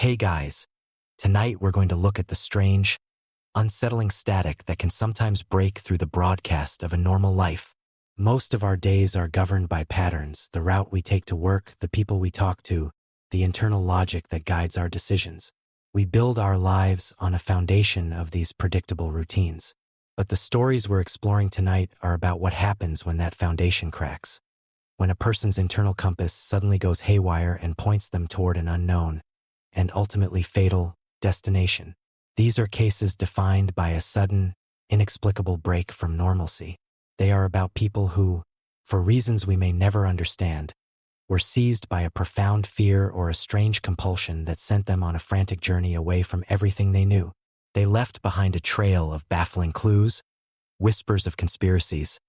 Hey guys, tonight we're going to look at the strange, unsettling static that can sometimes break through the broadcast of a normal life. Most of our days are governed by patterns, the route we take to work, the people we talk to, the internal logic that guides our decisions. We build our lives on a foundation of these predictable routines. But the stories we're exploring tonight are about what happens when that foundation cracks. When a person's internal compass suddenly goes haywire and points them toward an unknown, and ultimately fatal, destination. These are cases defined by a sudden, inexplicable break from normalcy. They are about people who, for reasons we may never understand, were seized by a profound fear or a strange compulsion that sent them on a frantic journey away from everything they knew. They left behind a trail of baffling clues, whispers of conspiracies,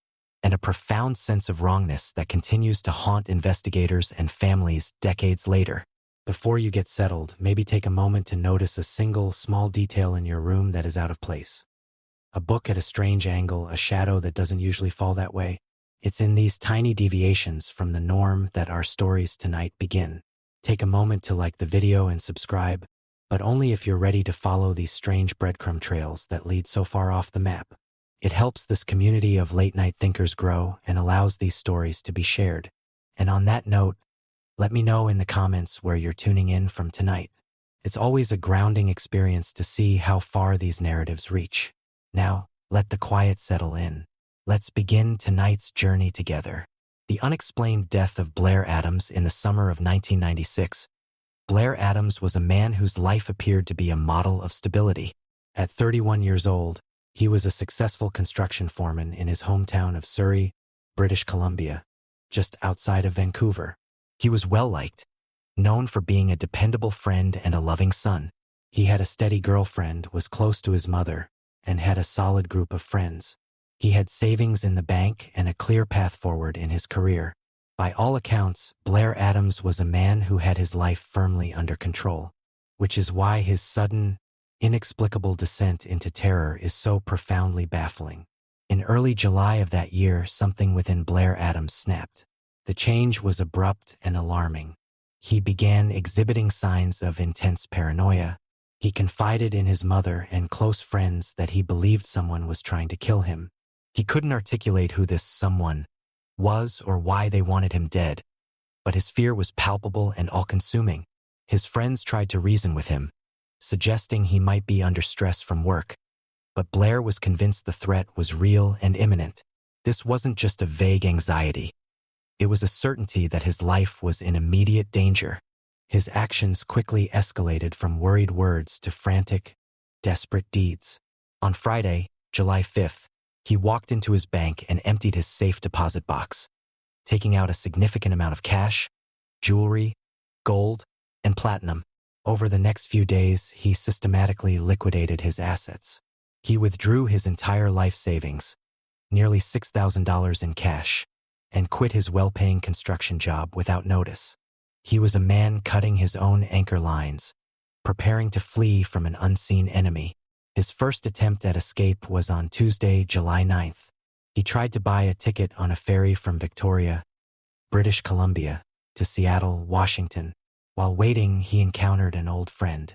and a profound sense of wrongness that continues to haunt investigators and families decades later. Before you get settled, maybe take a moment to notice a single, small detail in your room that is out of place. A book at a strange angle, a shadow that doesn't usually fall that way. It's in these tiny deviations from the norm that our stories tonight begin. Take a moment to like the video and subscribe, but only if you're ready to follow these strange breadcrumb trails that lead so far off the map. It helps this community of late-night thinkers grow and allows these stories to be shared. And on that note, let me know in the comments where you're tuning in from tonight. It's always a grounding experience to see how far these narratives reach. Now, let the quiet settle in. Let's begin tonight's journey together. The unexplained death of Blair Adams in the summer of 1996. Blair Adams was a man whose life appeared to be a model of stability. At 31 years old, he was a successful construction foreman in his hometown of Surrey, British Columbia, just outside of Vancouver. He was well-liked, known for being a dependable friend and a loving son. He had a steady girlfriend, was close to his mother, and had a solid group of friends. He had savings in the bank and a clear path forward in his career. By all accounts, Blair Adams was a man who had his life firmly under control, which is why his sudden, inexplicable descent into terror is so profoundly baffling. In early July of that year, something within Blair Adams snapped. The change was abrupt and alarming. He began exhibiting signs of intense paranoia. He confided in his mother and close friends that he believed someone was trying to kill him. He couldn't articulate who this someone was or why they wanted him dead, but his fear was palpable and all-consuming. His friends tried to reason with him, suggesting he might be under stress from work, but Blair was convinced the threat was real and imminent. This wasn't just a vague anxiety. It was a certainty that his life was in immediate danger. His actions quickly escalated from worried words to frantic, desperate deeds. On Friday, July 5th, he walked into his bank and emptied his safe deposit box, taking out a significant amount of cash, jewelry, gold, and platinum. Over the next few days, he systematically liquidated his assets. He withdrew his entire life savings, nearly $6,000 in cash, and quit his well-paying construction job without notice. He was a man cutting his own anchor lines, preparing to flee from an unseen enemy. His first attempt at escape was on Tuesday, July 9th. He tried to buy a ticket on a ferry from Victoria, British Columbia, to Seattle, Washington. While waiting, he encountered an old friend.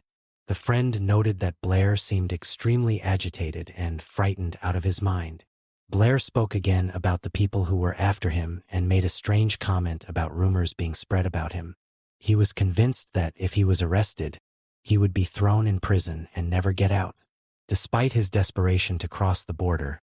The friend noted that Blair seemed extremely agitated and frightened out of his mind. Blair spoke again about the people who were after him and made a strange comment about rumors being spread about him. He was convinced that if he was arrested, he would be thrown in prison and never get out. Despite his desperation to cross the border,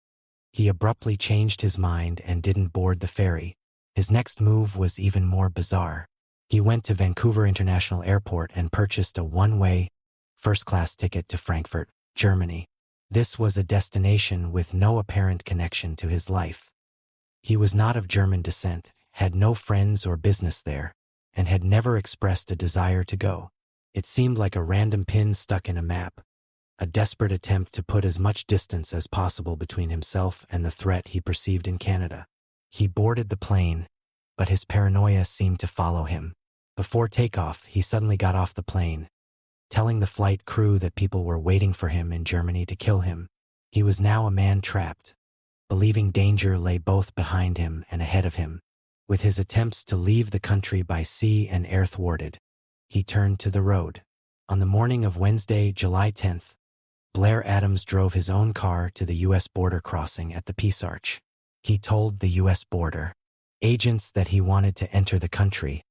he abruptly changed his mind and didn't board the ferry. His next move was even more bizarre. He went to Vancouver International Airport and purchased a one-way, first-class ticket to Frankfurt, Germany. This was a destination with no apparent connection to his life. He was not of German descent, had no friends or business there, and had never expressed a desire to go. It seemed like a random pin stuck in a map, a desperate attempt to put as much distance as possible between himself and the threat he perceived in Canada. He boarded the plane, but his paranoia seemed to follow him. Before takeoff, he suddenly got off the plane, telling the flight crew that people were waiting for him in Germany to kill him. He was now a man trapped, believing danger lay both behind him and ahead of him. With his attempts to leave the country by sea and air thwarted, he turned to the road. On the morning of Wednesday, July 10th, Blair Adams drove his own car to the U.S. border crossing at the Peace Arch. He told the U.S. border agents that he wanted to enter the country,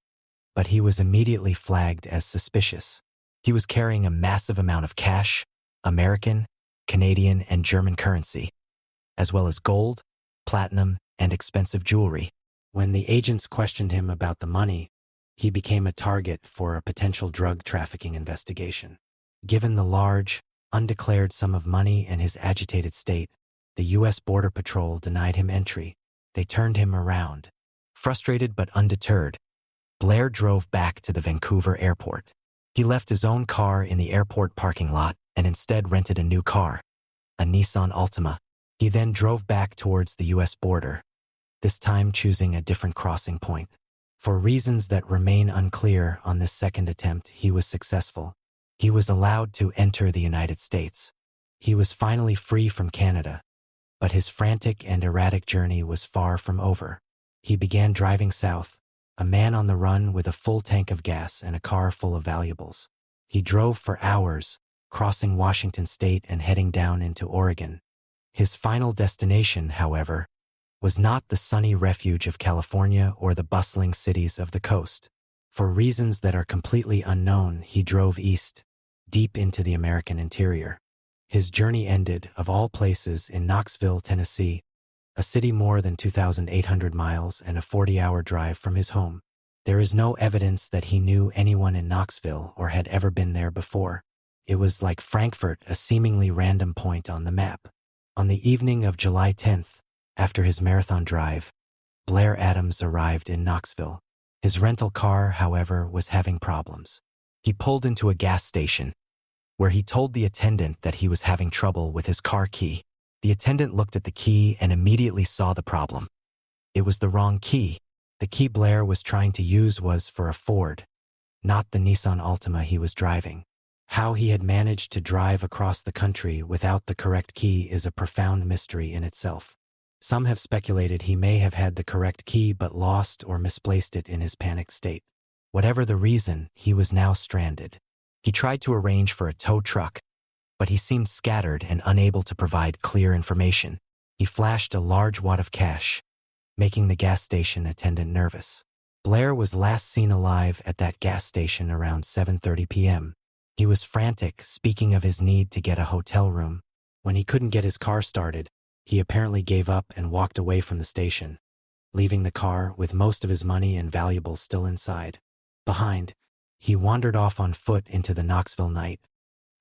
but he was immediately flagged as suspicious. He was carrying a massive amount of cash, American, Canadian, and German currency, as well as gold, platinum, and expensive jewelry. When the agents questioned him about the money, he became a target for a potential drug trafficking investigation. Given the large, undeclared sum of money and his agitated state, the U.S. Border Patrol denied him entry. They turned him around. Frustrated but undeterred, Blair drove back to the Vancouver airport. He left his own car in the airport parking lot and instead rented a new car, a Nissan Altima. He then drove back towards the U.S. border, this time choosing a different crossing point. For reasons that remain unclear on this second attempt, he was successful. He was allowed to enter the United States. He was finally free from Canada, but his frantic and erratic journey was far from over. He began driving south, a man on the run with a full tank of gas and a car full of valuables. He drove for hours, crossing Washington state and heading down into Oregon. His final destination, however, was not the sunny refuge of California or the bustling cities of the coast. For reasons that are completely unknown, he drove east, deep into the American interior. His journey ended, of all places, in Knoxville, Tennessee, a city more than 2,800 miles and a 40-hour drive from his home. There is no evidence that he knew anyone in Knoxville or had ever been there before. It was like Frankfurt, a seemingly random point on the map. On the evening of July 10th, after his marathon drive, Blair Adams arrived in Knoxville. His rental car, however, was having problems. He pulled into a gas station, where he told the attendant that he was having trouble with his car key. The attendant looked at the key and immediately saw the problem. It was the wrong key. The key Blair was trying to use was for a Ford, not the Nissan Altima he was driving. How he had managed to drive across the country without the correct key is a profound mystery in itself. Some have speculated he may have had the correct key but lost or misplaced it in his panicked state. Whatever the reason, he was now stranded. He tried to arrange for a tow truck, but he seemed scattered and unable to provide clear information. He flashed a large wad of cash, making the gas station attendant nervous. Blair was last seen alive at that gas station around 7:30 p.m. He was frantic, speaking of his need to get a hotel room. When he couldn't get his car started, he apparently gave up and walked away from the station, leaving the car with most of his money and valuables still inside. Behind, he wandered off on foot into the Knoxville night,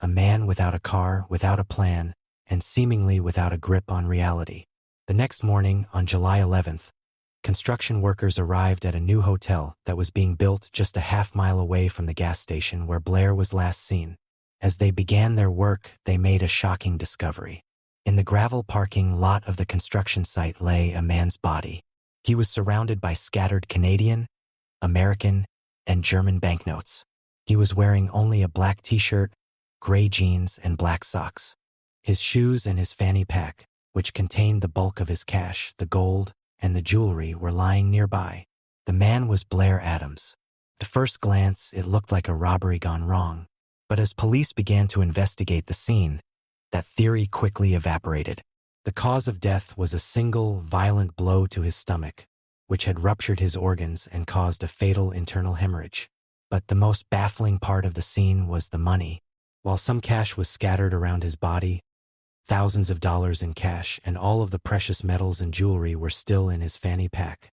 a man without a car, without a plan, and seemingly without a grip on reality. The next morning, on July 11th, construction workers arrived at a new hotel that was being built just a half-mile away from the gas station where Blair was last seen. As they began their work, they made a shocking discovery. In the gravel parking lot of the construction site lay a man's body. He was surrounded by scattered Canadian, American, and German banknotes. He was wearing only a black t-shirt, gray jeans, and black socks. His shoes and his fanny pack, which contained the bulk of his cash, the gold, and the jewelry, were lying nearby. The man was Blair Adams. At first glance, it looked like a robbery gone wrong. But as police began to investigate the scene, that theory quickly evaporated. The cause of death was a single, violent blow to his stomach, which had ruptured his organs and caused a fatal internal hemorrhage. But the most baffling part of the scene was the money. While some cash was scattered around his body, thousands of dollars in cash and all of the precious metals and jewelry were still in his fanny pack,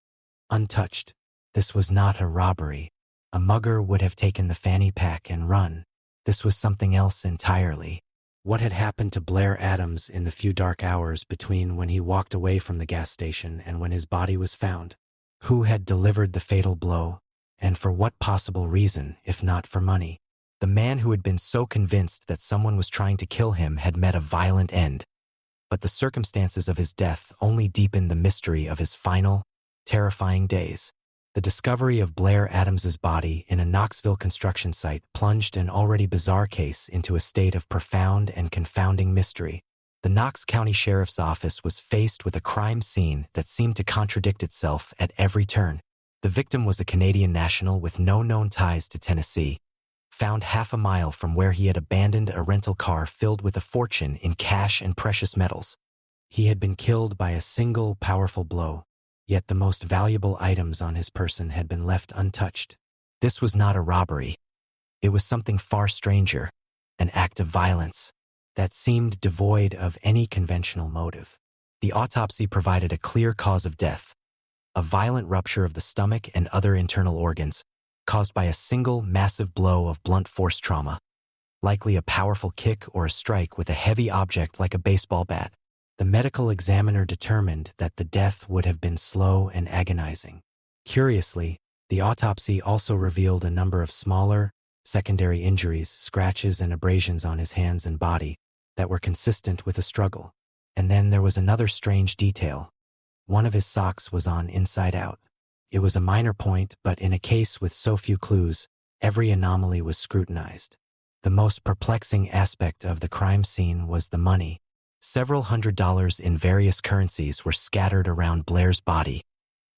untouched. This was not a robbery. A mugger would have taken the fanny pack and run. This was something else entirely. What had happened to Blair Adams in the few dark hours between when he walked away from the gas station and when his body was found? Who had delivered the fatal blow, and for what possible reason, if not for money? The man who had been so convinced that someone was trying to kill him had met a violent end, but the circumstances of his death only deepened the mystery of his final, terrifying days. The discovery of Blair Adams's body in a Knoxville construction site plunged an already bizarre case into a state of profound and confounding mystery. The Knox County Sheriff's Office was faced with a crime scene that seemed to contradict itself at every turn. The victim was a Canadian national with no known ties to Tennessee, found half a mile from where he had abandoned a rental car filled with a fortune in cash and precious metals. He had been killed by a single powerful blow, yet the most valuable items on his person had been left untouched. This was not a robbery. It was something far stranger, an act of violence that seemed devoid of any conventional motive. The autopsy provided a clear cause of death, a violent rupture of the stomach and other internal organs, caused by a single massive blow of blunt force trauma, likely a powerful kick or a strike with a heavy object like a baseball bat. The medical examiner determined that the death would have been slow and agonizing. Curiously, the autopsy also revealed a number of smaller, secondary injuries, scratches and abrasions on his hands and body that were consistent with a struggle. And then there was another strange detail. One of his socks was on inside out. It was a minor point, but in a case with so few clues, every anomaly was scrutinized. The most perplexing aspect of the crime scene was the money. Several $100s in various currencies were scattered around Blair's body,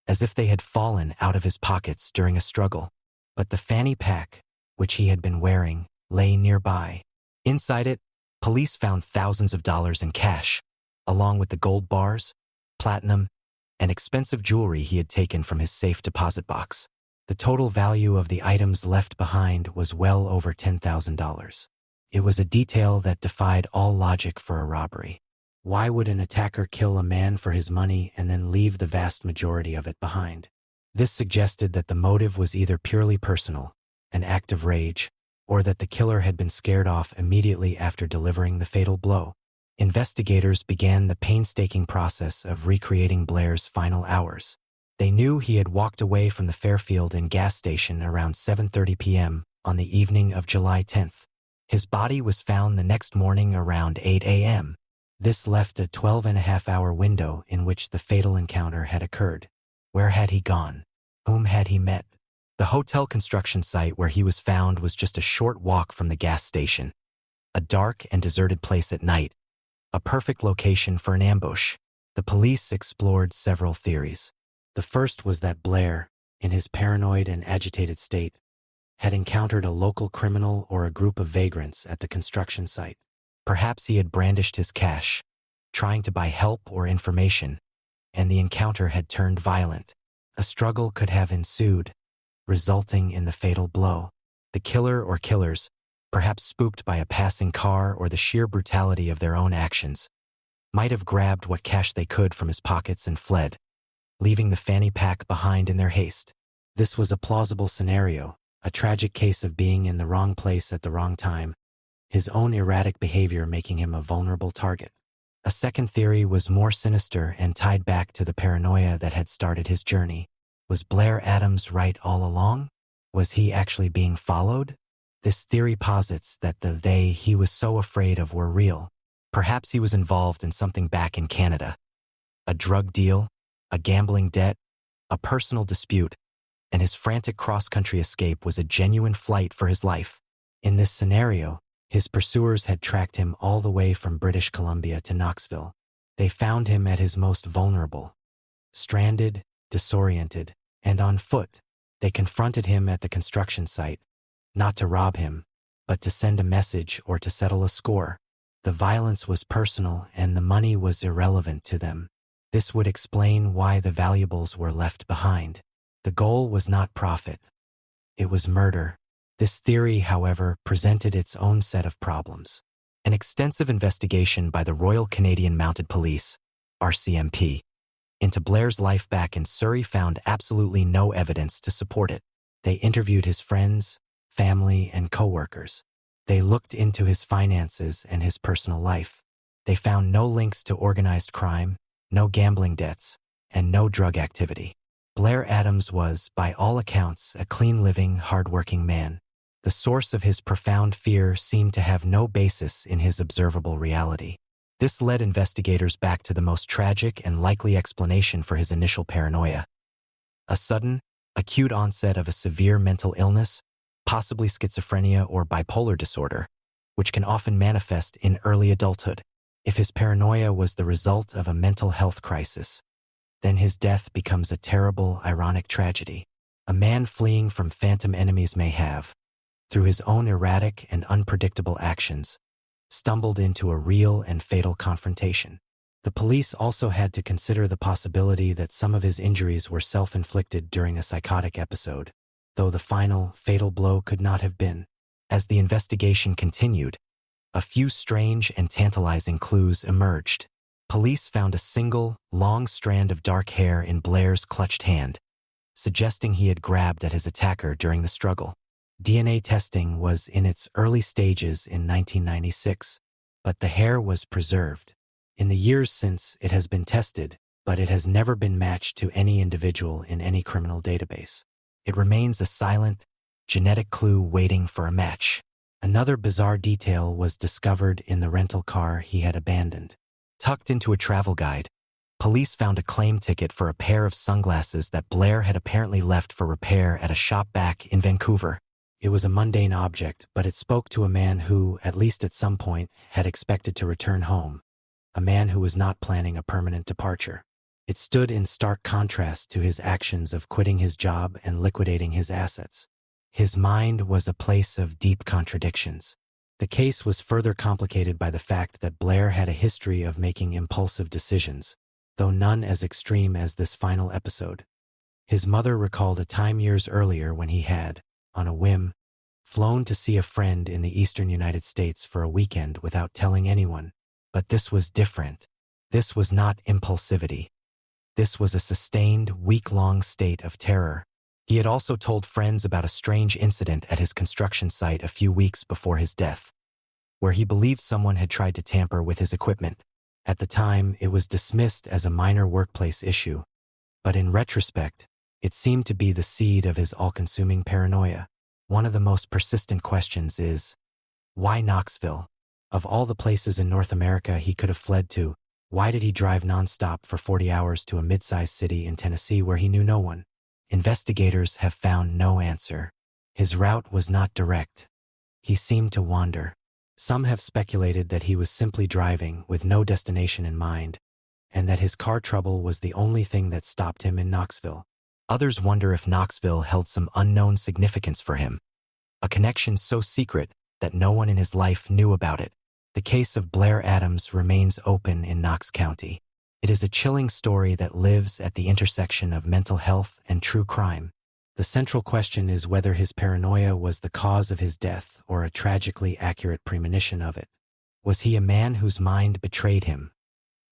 as if they had fallen out of his pockets during a struggle. But the fanny pack, which he had been wearing, lay nearby. Inside it, police found thousands of dollars in cash, along with the gold bars, platinum, and expensive jewelry he had taken from his safe deposit box. The total value of the items left behind was well over $10,000. It was a detail that defied all logic for a robbery. Why would an attacker kill a man for his money and then leave the vast majority of it behind? This suggested that the motive was either purely personal, an act of rage, or that the killer had been scared off immediately after delivering the fatal blow. Investigators began the painstaking process of recreating Blair's final hours. They knew he had walked away from the Fairfield Inn gas station around 7:30 p.m. on the evening of July 10th. His body was found the next morning around 8 a.m. This left a 12-and-a-half-hour window in which the fatal encounter had occurred. Where had he gone? Whom had he met? The hotel construction site where he was found was just a short walk from the gas station, a dark and deserted place at night, a perfect location for an ambush. The police explored several theories. The first was that Blair, in his paranoid and agitated state, had encountered a local criminal or a group of vagrants at the construction site. Perhaps he had brandished his cash, trying to buy help or information, and the encounter had turned violent. A struggle could have ensued, resulting in the fatal blow. The killer or killers, perhaps spooked by a passing car or the sheer brutality of their own actions, might have grabbed what cash they could from his pockets and fled, leaving the fanny pack behind in their haste. This was a plausible scenario, a tragic case of being in the wrong place at the wrong time, his own erratic behavior making him a vulnerable target. A second theory was more sinister and tied back to the paranoia that had started his journey. Was Blair Adams right all along? Was he actually being followed? This theory posits that the they he was so afraid of were real. Perhaps he was involved in something back in Canada. A drug deal, a gambling debt, a personal dispute, and his frantic cross-country escape was a genuine flight for his life. In this scenario, his pursuers had tracked him all the way from British Columbia to Knoxville. They found him at his most vulnerable. Stranded, disoriented, and on foot, they confronted him at the construction site, not to rob him, but to send a message or to settle a score. The violence was personal and the money was irrelevant to them. This would explain why the valuables were left behind. The goal was not profit. It was murder. This theory, however, presented its own set of problems. An extensive investigation by the Royal Canadian Mounted Police, RCMP, into Blair's life back in Surrey found absolutely no evidence to support it. They interviewed his friends, family, and co-workers. They looked into his finances and his personal life. They found no links to organized crime, no gambling debts, and no drug activity. Blair Adams was, by all accounts, a clean-living, hard-working man. The source of his profound fear seemed to have no basis in his observable reality. This led investigators back to the most tragic and likely explanation for his initial paranoia. A sudden, acute onset of a severe mental illness, possibly schizophrenia or bipolar disorder, which can often manifest in early adulthood. If his paranoia was the result of a mental health crisis, then his death becomes a terrible, ironic tragedy. A man fleeing from phantom enemies may have, through his own erratic and unpredictable actions, stumbled into a real and fatal confrontation. The police also had to consider the possibility that some of his injuries were self-inflicted during a psychotic episode, though the final, fatal blow could not have been. As the investigation continued, a few strange and tantalizing clues emerged. Police found a single, long strand of dark hair in Blair's clutched hand, suggesting he had grabbed at his attacker during the struggle. DNA testing was in its early stages in 1996, but the hair was preserved. In the years since, it has been tested, but it has never been matched to any individual in any criminal database. It remains a silent, genetic clue waiting for a match. Another bizarre detail was discovered in the rental car he had abandoned. Tucked into a travel guide, police found a claim ticket for a pair of sunglasses that Blair had apparently left for repair at a shop back in Vancouver. It was a mundane object, but it spoke to a man who, at least at some point, had expected to return home. A man who was not planning a permanent departure. It stood in stark contrast to his actions of quitting his job and liquidating his assets. His mind was a place of deep contradictions. The case was further complicated by the fact that Blair had a history of making impulsive decisions, though none as extreme as this final episode. His mother recalled a time years earlier when he had, on a whim, flown to see a friend in the eastern United States for a weekend without telling anyone. But this was different. This was not impulsivity. This was a sustained, week-long state of terror. He had also told friends about a strange incident at his construction site a few weeks before his death, where he believed someone had tried to tamper with his equipment. At the time, it was dismissed as a minor workplace issue, but in retrospect, it seemed to be the seed of his all-consuming paranoia. One of the most persistent questions is, why Knoxville? Of all the places in North America he could have fled to, why did he drive nonstop for 40 hours to a mid-sized city in Tennessee where he knew no one? Investigators have found no answer. His route was not direct. He seemed to wander. Some have speculated that he was simply driving with no destination in mind, and that his car trouble was the only thing that stopped him in Knoxville. Others wonder if Knoxville held some unknown significance for him, a connection so secret that no one in his life knew about it. The case of Blair Adams remains open in Knox County. It is a chilling story that lives at the intersection of mental health and true crime. The central question is whether his paranoia was the cause of his death or a tragically accurate premonition of it. Was he a man whose mind betrayed him,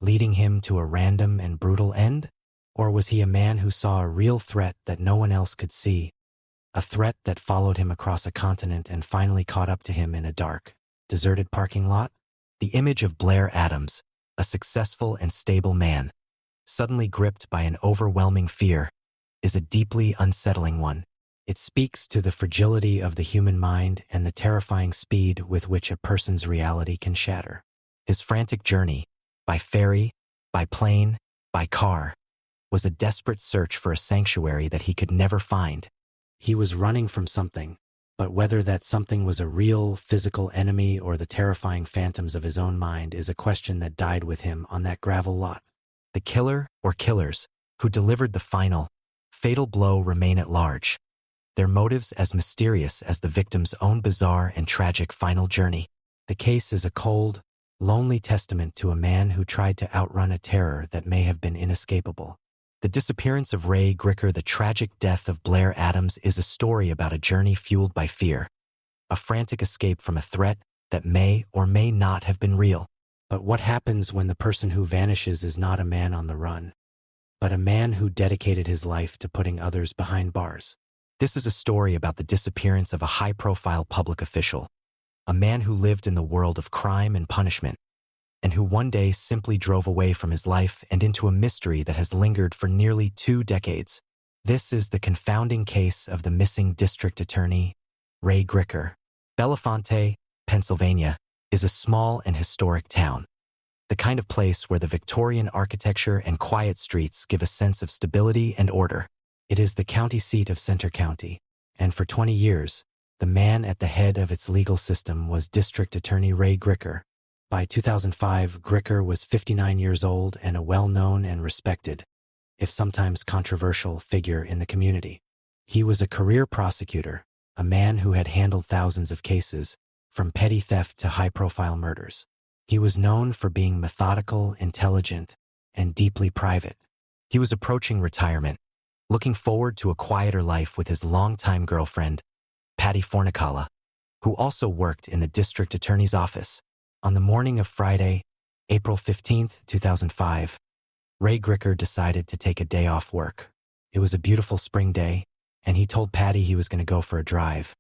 leading him to a random and brutal end? Or was he a man who saw a real threat that no one else could see, a threat that followed him across a continent and finally caught up to him in a dark, deserted parking lot? The image of Blair Adams, a successful and stable man, suddenly gripped by an overwhelming fear, is a deeply unsettling one. It speaks to the fragility of the human mind and the terrifying speed with which a person's reality can shatter. His frantic journey, by ferry, by plane, by car, was a desperate search for a sanctuary that he could never find. He was running from something, but whether that something was a real, physical enemy or the terrifying phantoms of his own mind is a question that died with him on that gravel lot. The killer, or killers, who delivered the final, fatal blow remain at large, their motives as mysterious as the victim's own bizarre and tragic final journey. The case is a cold, lonely testament to a man who tried to outrun a terror that may have been inescapable. The disappearance of Ray Gricker, the tragic death of Blair Adams, is a story about a journey fueled by fear, a frantic escape from a threat that may or may not have been real. But what happens when the person who vanishes is not a man on the run, but a man who dedicated his life to putting others behind bars? This is a story about the disappearance of a high-profile public official, a man who lived in the world of crime and punishment, and who one day simply drove away from his life and into a mystery that has lingered for nearly 2 decades. This is the confounding case of the missing district attorney, Ray Gricker. Bellefonte, Pennsylvania, is a small and historic town, the kind of place where the Victorian architecture and quiet streets give a sense of stability and order. It is the county seat of Center County, and for 20 years, the man at the head of its legal system was District Attorney Ray Gricker. By 2005, Gricker was 59 years old and a well-known and respected, if sometimes controversial, figure in the community. He was a career prosecutor, a man who had handled thousands of cases, from petty theft to high-profile murders. He was known for being methodical, intelligent, and deeply private. He was approaching retirement, looking forward to a quieter life with his longtime girlfriend, Patty Fornicala, who also worked in the district attorney's office. On the morning of Friday, April 15, 2005, Ray Gricker decided to take a day off work. It was a beautiful spring day, and he told Patty he was going to go for a drive,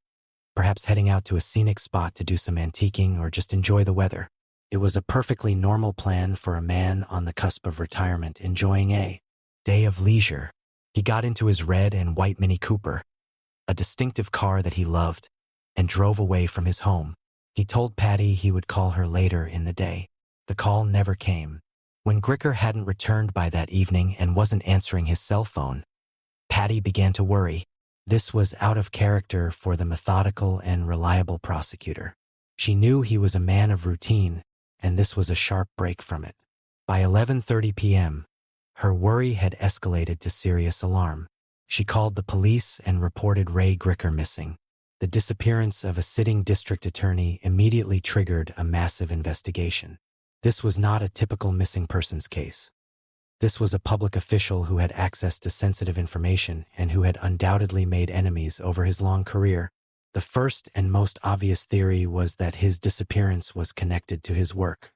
perhaps heading out to a scenic spot to do some antiquing or just enjoy the weather. It was a perfectly normal plan for a man on the cusp of retirement enjoying a day of leisure. He got into his red and white Mini Cooper, a distinctive car that he loved, and drove away from his home. He told Patty he would call her later in the day. The call never came. When Gricker hadn't returned by that evening and wasn't answering his cell phone, Patty began to worry. This was out of character for the methodical and reliable prosecutor. She knew he was a man of routine, and this was a sharp break from it. By 11:30 p.m., her worry had escalated to serious alarm. She called the police and reported Ray Gricker missing. The disappearance of a sitting district attorney immediately triggered a massive investigation. This was not a typical missing persons case. This was a public official who had access to sensitive information and who had undoubtedly made enemies over his long career. The first and most obvious theory was that his disappearance was connected to his work.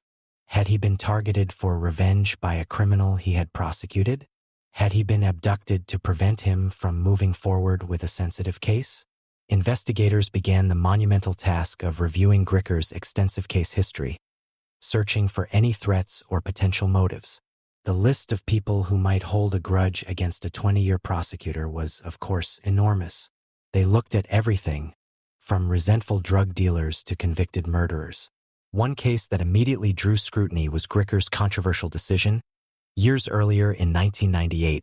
Had he been targeted for revenge by a criminal he had prosecuted? Had he been abducted to prevent him from moving forward with a sensitive case? Investigators began the monumental task of reviewing Gricker's extensive case history, searching for any threats or potential motives. The list of people who might hold a grudge against a 20-year prosecutor was, of course, enormous. They looked at everything, from resentful drug dealers to convicted murderers. One case that immediately drew scrutiny was Gricker's controversial decision, years earlier in 1998,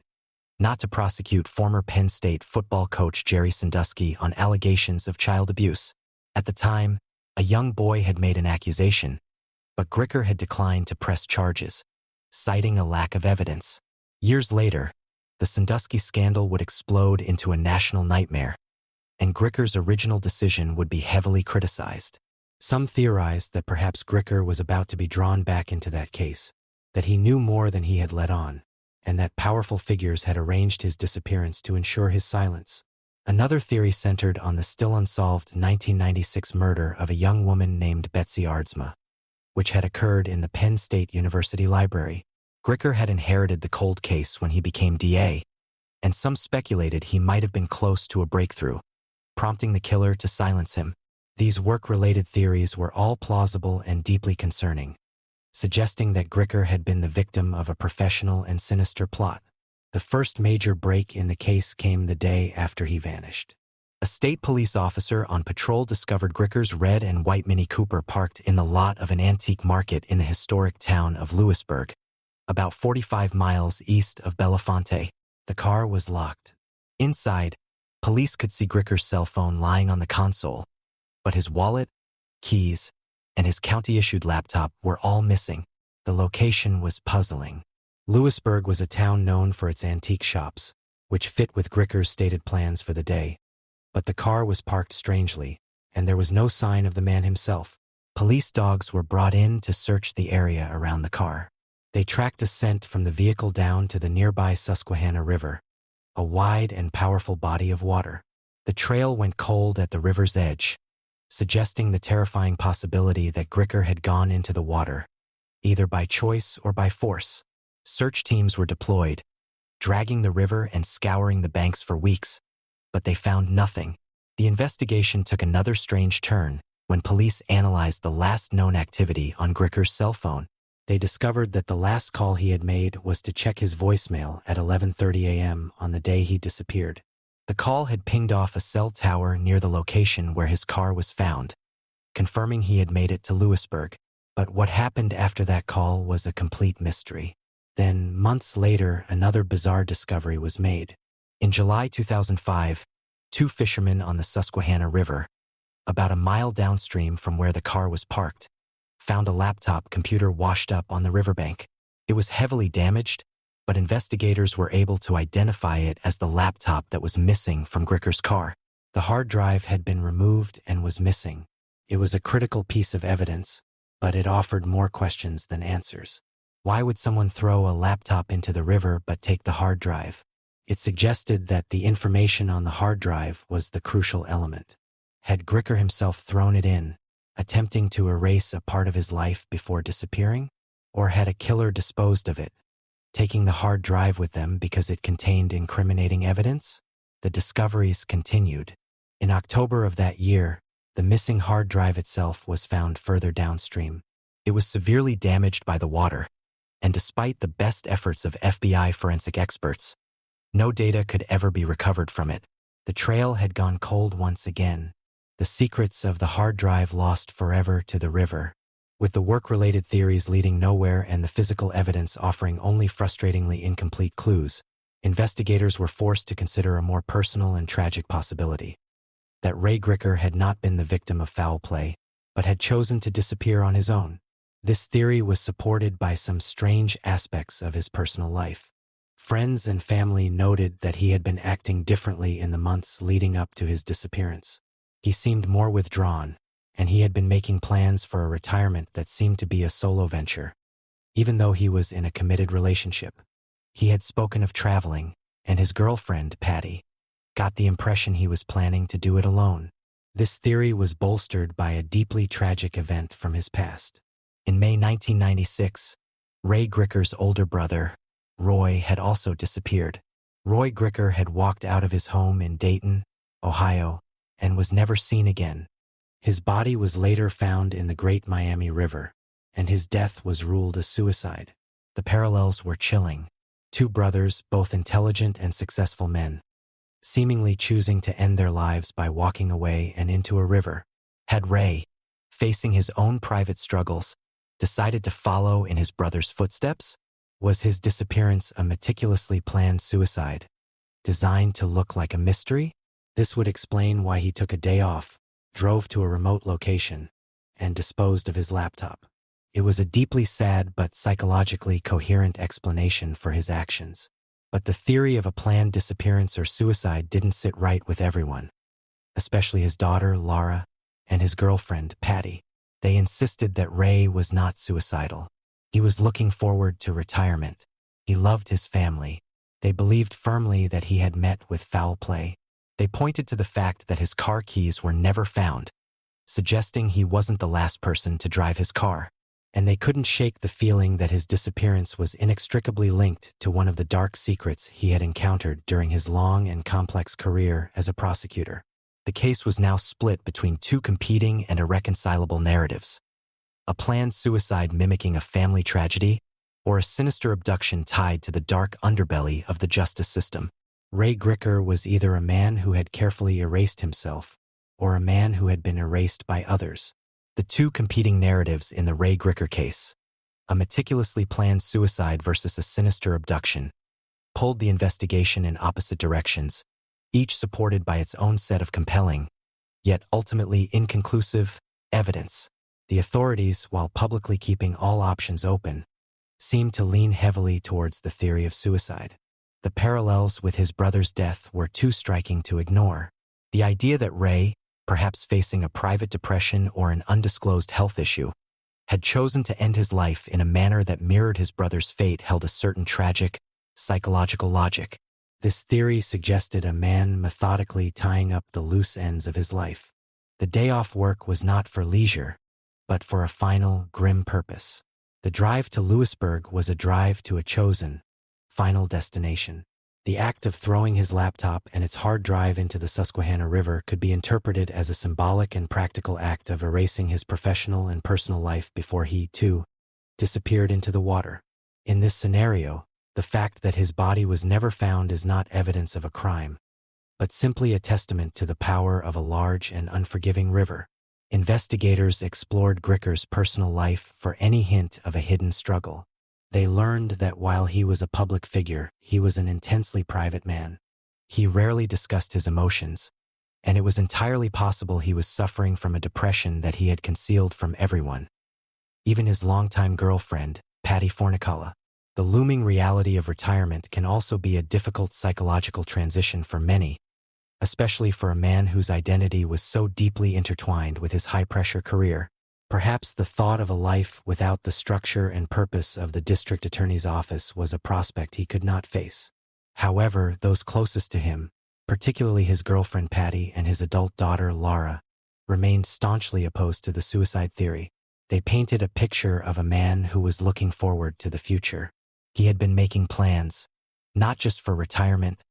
not to prosecute former Penn State football coach Jerry Sandusky on allegations of child abuse. At the time, a young boy had made an accusation, but Gricker had declined to press charges, citing a lack of evidence. Years later, the Sandusky scandal would explode into a national nightmare, and Gricker's original decision would be heavily criticized. Some theorized that perhaps Gricker was about to be drawn back into that case, that he knew more than he had let on, and that powerful figures had arranged his disappearance to ensure his silence. Another theory centered on the still unsolved 1996 murder of a young woman named Betsy Aardsma, which had occurred in the Penn State University Library. Gricker had inherited the cold case when he became DA, and some speculated he might have been close to a breakthrough, prompting the killer to silence him. These work-related theories were all plausible and deeply concerning, suggesting that Gricker had been the victim of a professional and sinister plot. The first major break in the case came the day after he vanished. A state police officer on patrol discovered Gricker's red and white Mini Cooper parked in the lot of an antique market in the historic town of Lewisburg, about 45 miles east of Belafonte. The car was locked. Inside, police could see Gricker's cell phone lying on the console, but his wallet, keys, and his county-issued laptop were all missing. The location was puzzling. Lewisburg was a town known for its antique shops, which fit with Gricker's stated plans for the day. But the car was parked strangely, and there was no sign of the man himself. Police dogs were brought in to search the area around the car. They tracked a scent from the vehicle down to the nearby Susquehanna River, a wide and powerful body of water. The trail went cold at the river's edge, suggesting the terrifying possibility that Gricker had gone into the water, either by choice or by force. Search teams were deployed, dragging the river and scouring the banks for weeks, but they found nothing. The investigation took another strange turn when police analyzed the last known activity on Gricker's cell phone. They discovered that the last call he had made was to check his voicemail at 11:30 a.m. on the day he disappeared. The call had pinged off a cell tower near the location where his car was found, confirming he had made it to Lewisburg. But what happened after that call was a complete mystery. Then, months later, another bizarre discovery was made. In July 2005, two fishermen on the Susquehanna River, about a mile downstream from where the car was parked, found a laptop computer washed up on the riverbank. It was heavily damaged, but investigators were able to identify it as the laptop that was missing from Gricker's car. The hard drive had been removed and was missing. It was a critical piece of evidence, but it offered more questions than answers. Why would someone throw a laptop into the river but take the hard drive? It suggested that the information on the hard drive was the crucial element. Had Gricker himself thrown it in, attempting to erase a part of his life before disappearing? Or had a killer disposed of it, taking the hard drive with them because it contained incriminating evidence? The discoveries continued. In October of that year, the missing hard drive itself was found further downstream. It was severely damaged by the water, and despite the best efforts of FBI forensic experts, no data could ever be recovered from it. The trail had gone cold once again. The secrets of the hard drive lost forever to the river, with the work-related theories leading nowhere and the physical evidence offering only frustratingly incomplete clues. Investigators were forced to consider a more personal and tragic possibility: that Ray Gricker had not been the victim of foul play, but had chosen to disappear on his own. This theory was supported by some strange aspects of his personal life. Friends and family noted that he had been acting differently in the months leading up to his disappearance. He seemed more withdrawn, and he had been making plans for a retirement that seemed to be a solo venture. Even though he was in a committed relationship, he had spoken of traveling, and his girlfriend, Patty, got the impression he was planning to do it alone. This theory was bolstered by a deeply tragic event from his past. In May 1996, Ray Gricker's older brother, Roy, had also disappeared. Roy Gricker had walked out of his home in Dayton, Ohio, and was never seen again. His body was later found in the Great Miami River, and his death was ruled a suicide. The parallels were chilling. Two brothers, both intelligent and successful men, seemingly choosing to end their lives by walking away and into a river. Had Ray, facing his own private struggles, decided to follow in his brother's footsteps? Was his disappearance a meticulously planned suicide, designed to look like a mystery? This would explain why he took a day off, drove to a remote location, and disposed of his laptop. It was a deeply sad but psychologically coherent explanation for his actions. But the theory of a planned disappearance or suicide didn't sit right with everyone, especially his daughter, Laura, and his girlfriend, Patty. They insisted that Ray was not suicidal. He was looking forward to retirement. He loved his family. They believed firmly that he had met with foul play. They pointed to the fact that his car keys were never found, suggesting he wasn't the last person to drive his car. And they couldn't shake the feeling that his disappearance was inextricably linked to one of the dark secrets he had encountered during his long and complex career as a prosecutor. The case was now split between two competing and irreconcilable narratives: a planned suicide mimicking a family tragedy, or a sinister abduction tied to the dark underbelly of the justice system. Ray Gricker was either a man who had carefully erased himself, or a man who had been erased by others. The two competing narratives in the Ray Gricker case, a meticulously planned suicide versus a sinister abduction, pulled the investigation in opposite directions, each supported by its own set of compelling, yet ultimately inconclusive, evidence. The authorities, while publicly keeping all options open, seemed to lean heavily towards the theory of suicide. The parallels with his brother's death were too striking to ignore. The idea that Ray, perhaps facing a private depression or an undisclosed health issue, had chosen to end his life in a manner that mirrored his brother's fate held a certain tragic, psychological logic. This theory suggested a man methodically tying up the loose ends of his life. The day off work was not for leisure, but for a final, grim purpose. The drive to Lewisburg was a drive to a chosen, final destination. The act of throwing his laptop and its hard drive into the Susquehanna River could be interpreted as a symbolic and practical act of erasing his professional and personal life before he, too, disappeared into the water. In this scenario, the fact that his body was never found is not evidence of a crime, but simply a testament to the power of a large and unforgiving river. Investigators explored Gricker's personal life for any hint of a hidden struggle. They learned that while he was a public figure, he was an intensely private man. He rarely discussed his emotions, and it was entirely possible he was suffering from a depression that he had concealed from everyone, even his longtime girlfriend, Patty Fornicalla. The looming reality of retirement can also be a difficult psychological transition for many, especially for a man whose identity was so deeply intertwined with his high-pressure career. Perhaps the thought of a life without the structure and purpose of the district attorney's office was a prospect he could not face. However, those closest to him, particularly his girlfriend Patty and his adult daughter Laura, remained staunchly opposed to the suicide theory. They painted a picture of a man who was looking forward to the future. He had been making plans, not just for retirement,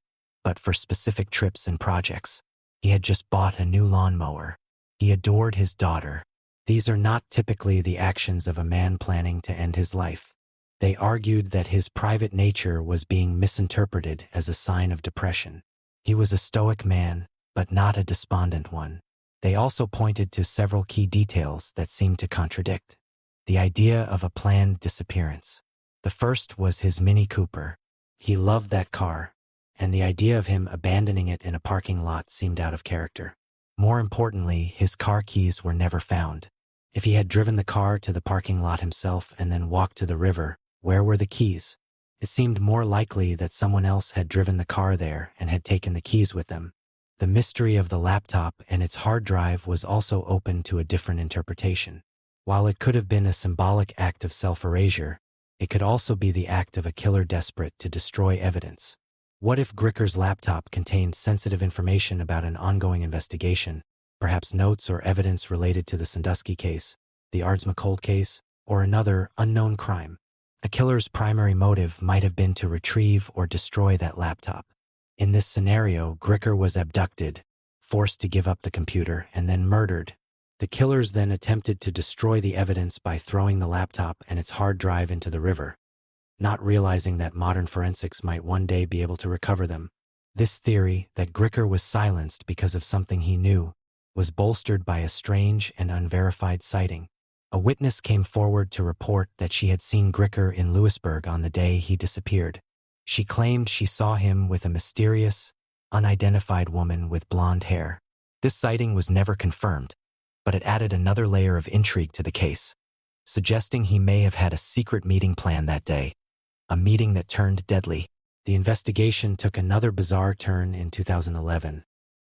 but for specific trips and projects. He had just bought a new lawnmower. He adored his daughter. These are not typically the actions of a man planning to end his life. They argued that his private nature was being misinterpreted as a sign of depression. He was a stoic man, but not a despondent one. They also pointed to several key details that seemed to contradict the idea of a planned disappearance. The first was his Mini Cooper. He loved that car, and the idea of him abandoning it in a parking lot seemed out of character. More importantly, his car keys were never found. If he had driven the car to the parking lot himself and then walked to the river, where were the keys? It seemed more likely that someone else had driven the car there and had taken the keys with them. The mystery of the laptop and its hard drive was also open to a different interpretation. While it could have been a symbolic act of self-erasure, it could also be the act of a killer desperate to destroy evidence. What if Gricker's laptop contained sensitive information about an ongoing investigation, perhaps notes or evidence related to the Sandusky case, the Ardsma cold case, or another unknown crime? A killer's primary motive might have been to retrieve or destroy that laptop. In this scenario, Gricker was abducted, forced to give up the computer, and then murdered. The killers then attempted to destroy the evidence by throwing the laptop and its hard drive into the river, not realizing that modern forensics might one day be able to recover them. This theory, that Gricker was silenced because of something he knew, was bolstered by a strange and unverified sighting. A witness came forward to report that she had seen Gricker in Lewisburg on the day he disappeared. She claimed she saw him with a mysterious, unidentified woman with blonde hair. This sighting was never confirmed, but it added another layer of intrigue to the case, suggesting he may have had a secret meeting planned that day, a meeting that turned deadly. The investigation took another bizarre turn in 2011,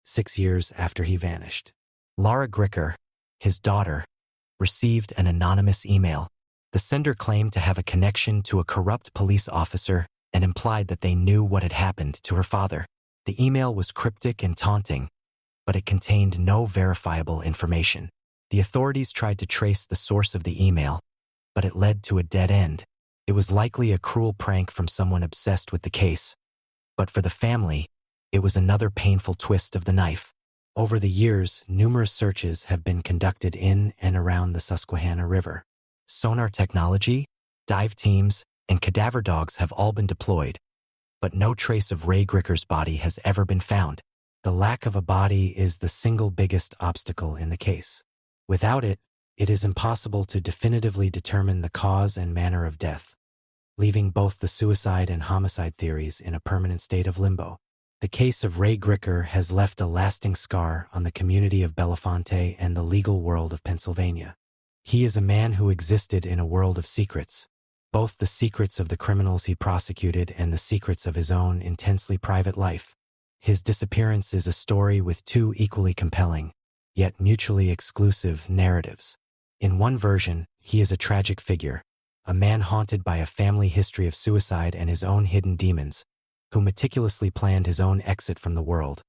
6 years after he vanished. Laura Gricker, his daughter, received an anonymous email. The sender claimed to have a connection to a corrupt police officer and implied that they knew what had happened to her father. The email was cryptic and taunting, but it contained no verifiable information. The authorities tried to trace the source of the email, but it led to a dead end. It was likely a cruel prank from someone obsessed with the case, but for the family, it was another painful twist of the knife. Over the years, numerous searches have been conducted in and around the Susquehanna River. Sonar technology, dive teams, and cadaver dogs have all been deployed, but no trace of Ray Gricker's body has ever been found. The lack of a body is the single biggest obstacle in the case. Without it, it is impossible to definitively determine the cause and manner of death, leaving both the suicide and homicide theories in a permanent state of limbo. The case of Ray Gricker has left a lasting scar on the community of Bellefonte and the legal world of Pennsylvania. He is a man who existed in a world of secrets, both the secrets of the criminals he prosecuted and the secrets of his own intensely private life. His disappearance is a story with two equally compelling, yet mutually exclusive narratives. In one version, he is a tragic figure, a man haunted by a family history of suicide and his own hidden demons, who meticulously planned his own exit from the world,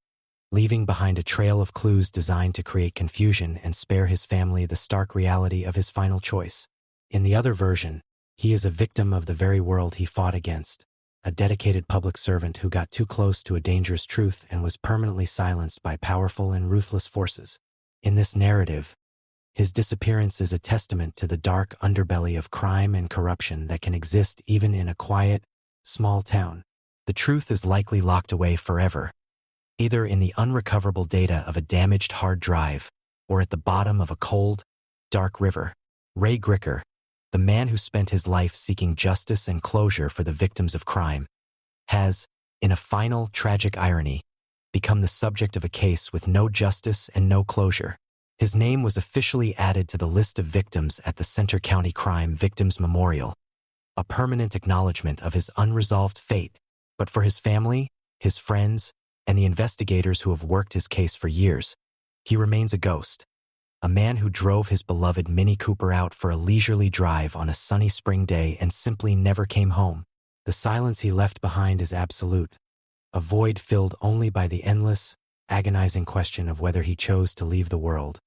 leaving behind a trail of clues designed to create confusion and spare his family the stark reality of his final choice. In the other version, he is a victim of the very world he fought against, a dedicated public servant who got too close to a dangerous truth and was permanently silenced by powerful and ruthless forces. In this narrative, his disappearance is a testament to the dark underbelly of crime and corruption that can exist even in a quiet, small town. The truth is likely locked away forever, either in the unrecoverable data of a damaged hard drive or at the bottom of a cold, dark river. Ray Gricker, the man who spent his life seeking justice and closure for the victims of crime, has, in a final tragic irony, become the subject of a case with no justice and no closure. His name was officially added to the list of victims at the Center County Crime Victims Memorial, a permanent acknowledgement of his unresolved fate. But for his family, his friends, and the investigators who have worked his case for years, he remains a ghost. A man who drove his beloved Mini Cooper out for a leisurely drive on a sunny spring day and simply never came home. The silence he left behind is absolute, a void filled only by the endless, agonizing question of whether he chose to leave the world,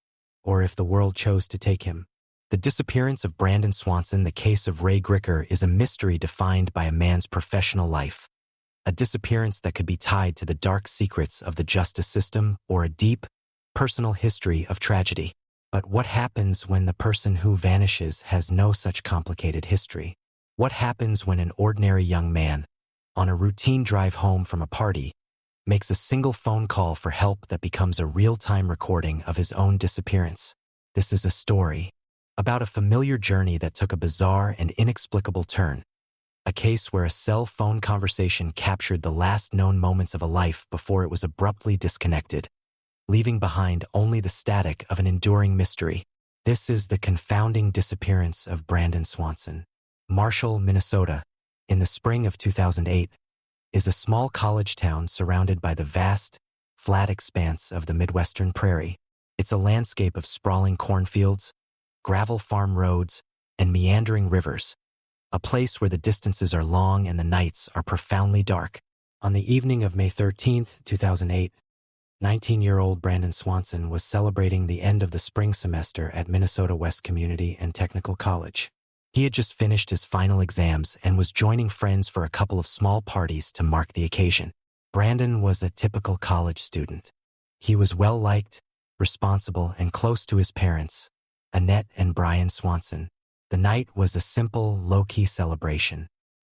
or if the world chose to take him. The disappearance of Brandon Swanson, the case of Ray Gricker, is a mystery defined by a man's professional life. A disappearance that could be tied to the dark secrets of the justice system or a deep, personal history of tragedy. But what happens when the person who vanishes has no such complicated history? What happens when an ordinary young man, on a routine drive home from a party, makes a single phone call for help that becomes a real-time recording of his own disappearance? This is a story about a familiar journey that took a bizarre and inexplicable turn. A case where a cell phone conversation captured the last known moments of a life before it was abruptly disconnected, leaving behind only the static of an enduring mystery. This is the confounding disappearance of Brandon Swanson. Marshall, Minnesota, in the spring of 2008, is a small college town surrounded by the vast, flat expanse of the Midwestern prairie. It's a landscape of sprawling cornfields, gravel farm roads, and meandering rivers, a place where the distances are long and the nights are profoundly dark. On the evening of May 13, 2008, 19-year-old Brandon Swanson was celebrating the end of the spring semester at Minnesota West Community and Technical College. He had just finished his final exams and was joining friends for a couple of small parties to mark the occasion. Brandon was a typical college student. He was well-liked, responsible, and close to his parents, Annette and Brian Swanson. The night was a simple, low-key celebration.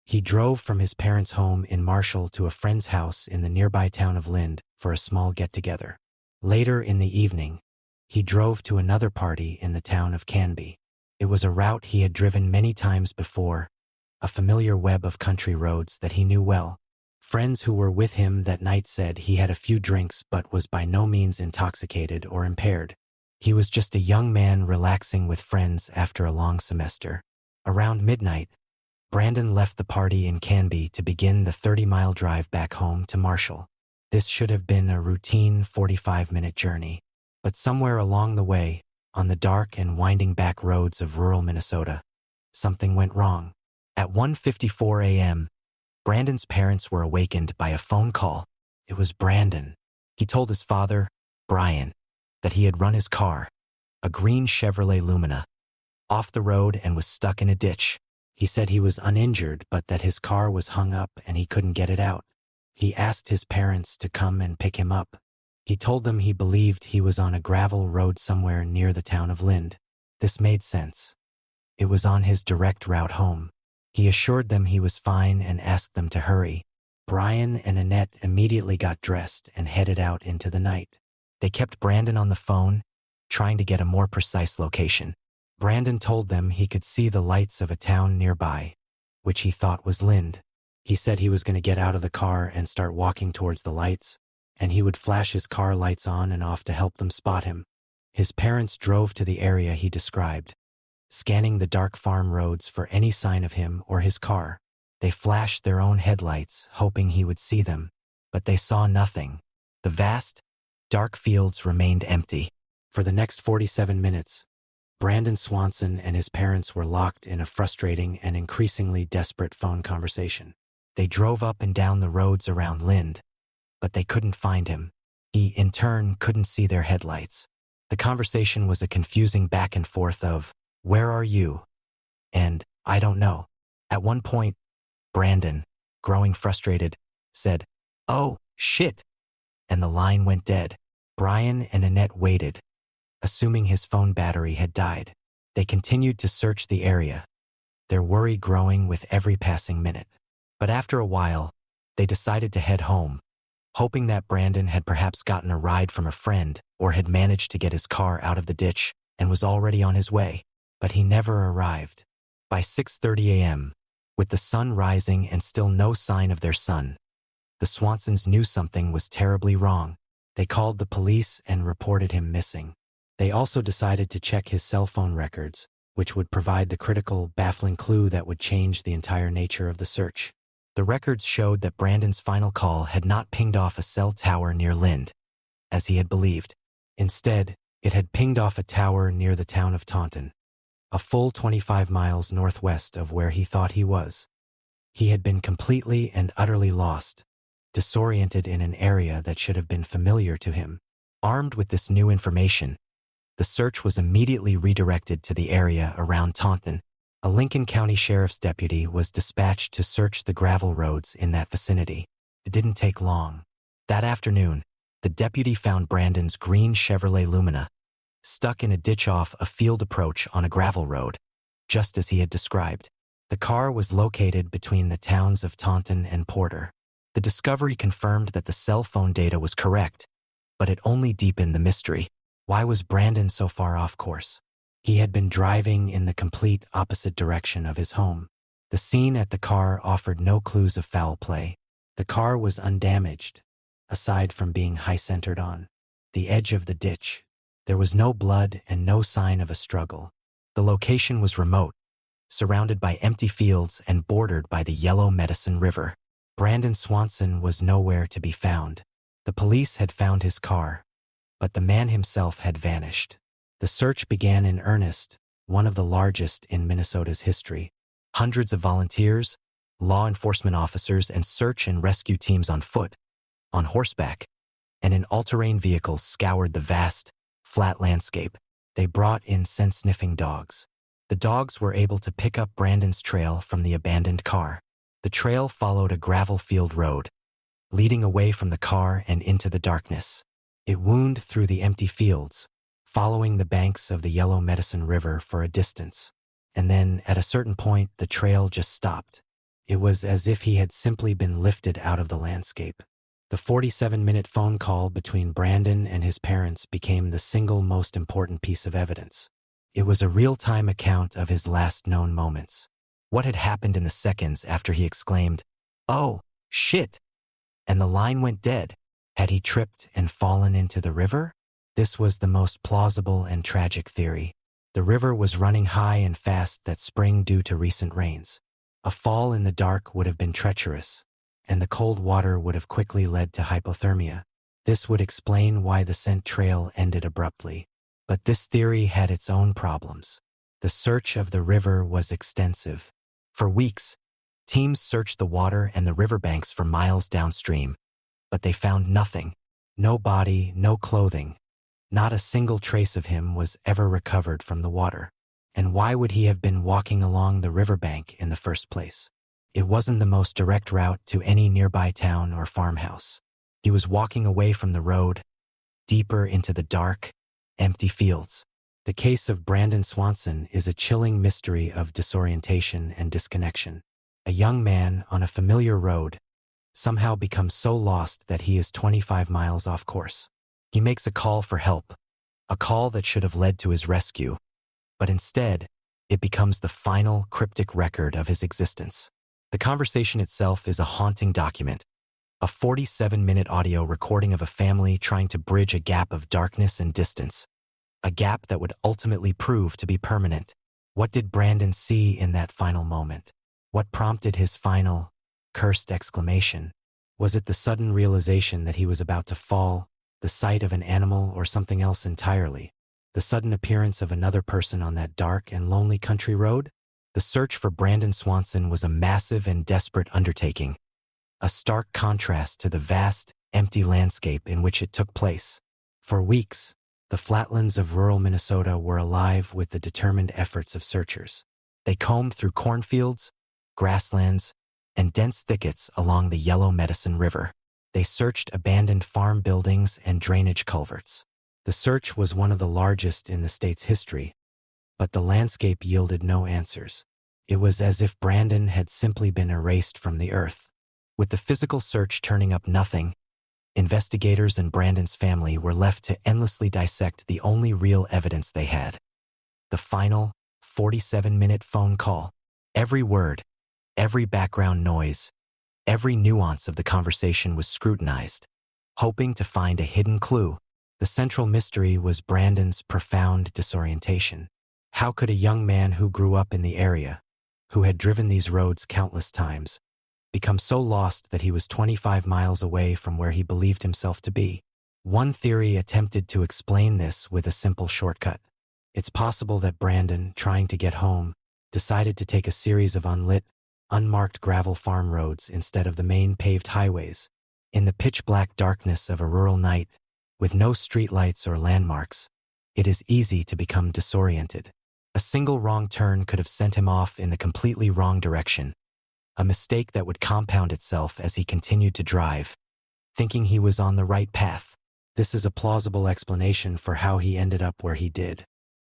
He drove from his parents' home in Marshall to a friend's house in the nearby town of Lind for a small get-together. Later in the evening, he drove to another party in the town of Canby. It was a route he had driven many times before, a familiar web of country roads that he knew well. Friends who were with him that night said he had a few drinks but was by no means intoxicated or impaired. He was just a young man relaxing with friends after a long semester. Around midnight, Brandon left the party in Canby to begin the 30-mile drive back home to Marshall. This should have been a routine 45-minute journey, but somewhere along the way, on the dark and winding back roads of rural Minnesota, something went wrong. At 1:54 a.m., Brandon's parents were awakened by a phone call. It was Brandon. He told his father, Brian, that he had run his car, a green Chevrolet Lumina, off the road and was stuck in a ditch. He said he was uninjured, but that his car was hung up and he couldn't get it out. He asked his parents to come and pick him up. He told them he believed he was on a gravel road somewhere near the town of Lind. This made sense. It was on his direct route home. He assured them he was fine and asked them to hurry. Brian and Annette immediately got dressed and headed out into the night. They kept Brandon on the phone, trying to get a more precise location. Brandon told them he could see the lights of a town nearby, which he thought was Lind. He said he was going to get out of the car and start walking towards the lights, and he would flash his car lights on and off to help them spot him. His parents drove to the area he described, scanning the dark farm roads for any sign of him or his car. They flashed their own headlights, hoping he would see them, but they saw nothing. The vast, dark fields remained empty. For the next 47 minutes, Brandon Swanson and his parents were locked in a frustrating and increasingly desperate phone conversation. They drove up and down the roads around Lind, but they couldn't find him. He, in turn, couldn't see their headlights. The conversation was a confusing back and forth of, "Where are you?" and "I don't know." At one point, Brandon, growing frustrated, said, "Oh, shit," and the line went dead. Brian and Annette waited, assuming his phone battery had died. They continued to search the area, their worry growing with every passing minute. But after a while, they decided to head home, hoping that Brandon had perhaps gotten a ride from a friend or had managed to get his car out of the ditch and was already on his way. But he never arrived. By 6:30 a.m., with the sun rising and still no sign of their son, the Swansons knew something was terribly wrong. They called the police and reported him missing. They also decided to check his cell phone records, which would provide the critical, baffling clue that would change the entire nature of the search. The records showed that Brandon's final call had not pinged off a cell tower near Lind, as he had believed. Instead, it had pinged off a tower near the town of Taunton, a full 25 miles northwest of where he thought he was. He had been completely and utterly lost, disoriented in an area that should have been familiar to him. Armed with this new information, the search was immediately redirected to the area around Taunton. A Lincoln County Sheriff's deputy was dispatched to search the gravel roads in that vicinity. It didn't take long. That afternoon, the deputy found Brandon's green Chevrolet Lumina stuck in a ditch off a field approach on a gravel road, just as he had described. The car was located between the towns of Taunton and Porter. The discovery confirmed that the cell phone data was correct, but it only deepened the mystery. Why was Brandon so far off course? He had been driving in the complete opposite direction of his home. The scene at the car offered no clues of foul play. The car was undamaged, aside from being high-centered on the edge of the ditch. There was no blood and no sign of a struggle. The location was remote, surrounded by empty fields and bordered by the Yellow Medicine River. Brandon Swanson was nowhere to be found. The police had found his car, but the man himself had vanished. The search began in earnest, one of the largest in Minnesota's history. Hundreds of volunteers, law enforcement officers, and search and rescue teams on foot, on horseback, and in all-terrain vehicles scoured the vast, flat landscape. They brought in scent-sniffing dogs. The dogs were able to pick up Brandon's trail from the abandoned car. The trail followed a gravel-field road, leading away from the car and into the darkness. It wound through the empty fields, following the banks of the Yellow Medicine River for a distance. And then, at a certain point, the trail just stopped. It was as if he had simply been lifted out of the landscape. The 47-minute phone call between Brandon and his parents became the single most important piece of evidence. It was a real-time account of his last known moments. What had happened in the seconds after he exclaimed, "Oh, shit!" and the line went dead? Had he tripped and fallen into the river? This was the most plausible and tragic theory. The river was running high and fast that spring due to recent rains. A fall in the dark would have been treacherous, and the cold water would have quickly led to hypothermia. This would explain why the scent trail ended abruptly. But this theory had its own problems. The search of the river was extensive. For weeks, teams searched the water and the riverbanks for miles downstream, but they found nothing. No body, no clothing. Not a single trace of him was ever recovered from the water. And why would he have been walking along the riverbank in the first place? It wasn't the most direct route to any nearby town or farmhouse. He was walking away from the road, deeper into the dark, empty fields. The case of Brandon Swanson is a chilling mystery of disorientation and disconnection. A young man on a familiar road somehow becomes so lost that he is 25 miles off course. He makes a call for help, a call that should have led to his rescue, but instead, it becomes the final cryptic record of his existence. The conversation itself is a haunting document, a 47-minute audio recording of a family trying to bridge a gap of darkness and distance, a gap that would ultimately prove to be permanent. What did Brandon see in that final moment? What prompted his final, cursed exclamation? Was it the sudden realization that he was about to fall, the sight of an animal, or something else entirely? The sudden appearance of another person on that dark and lonely country road? The search for Brandon Swanson was a massive and desperate undertaking, a stark contrast to the vast, empty landscape in which it took place. For weeks, the flatlands of rural Minnesota were alive with the determined efforts of searchers. They combed through cornfields, grasslands, and dense thickets along the Yellow Medicine River. They searched abandoned farm buildings and drainage culverts. The search was one of the largest in the state's history, but the landscape yielded no answers. It was as if Brandon had simply been erased from the earth. With the physical search turning up nothing, investigators and Brandon's family were left to endlessly dissect the only real evidence they had. The final, 47-minute phone call. Every word, every background noise, every nuance of the conversation was scrutinized, hoping to find a hidden clue. The central mystery was Brandon's profound disorientation. How could a young man who grew up in the area, who had driven these roads countless times, become so lost that he was 25 miles away from where he believed himself to be. One theory attempted to explain this with a simple shortcut. It's possible that Brandon, trying to get home, decided to take a series of unlit, unmarked gravel farm roads instead of the main paved highways. In the pitch-black darkness of a rural night, with no streetlights or landmarks, it is easy to become disoriented. A single wrong turn could have sent him off in the completely wrong direction, a mistake that would compound itself as he continued to drive, thinking he was on the right path. This is a plausible explanation for how he ended up where he did,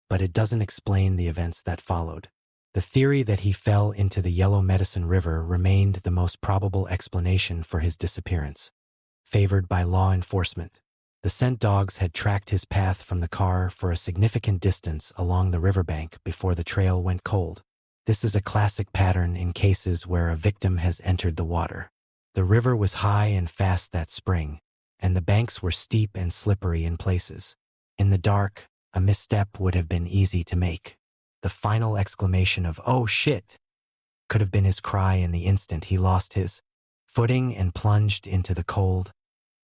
but it doesn't explain the events that followed. The theory that he fell into the Yellow Medicine River remained the most probable explanation for his disappearance, favored by law enforcement. The scent dogs had tracked his path from the car for a significant distance along the riverbank before the trail went cold. This is a classic pattern in cases where a victim has entered the water. The river was high and fast that spring, and the banks were steep and slippery in places. In the dark, a misstep would have been easy to make. The final exclamation of "oh shit" could have been his cry in the instant he lost his footing and plunged into the cold,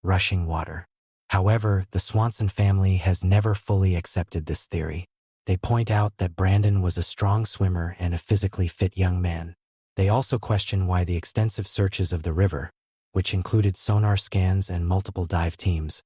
rushing water. However, the Swanson family has never fully accepted this theory. They point out that Brandon was a strong swimmer and a physically fit young man. They also question why the extensive searches of the river, which included sonar scans and multiple dive teams,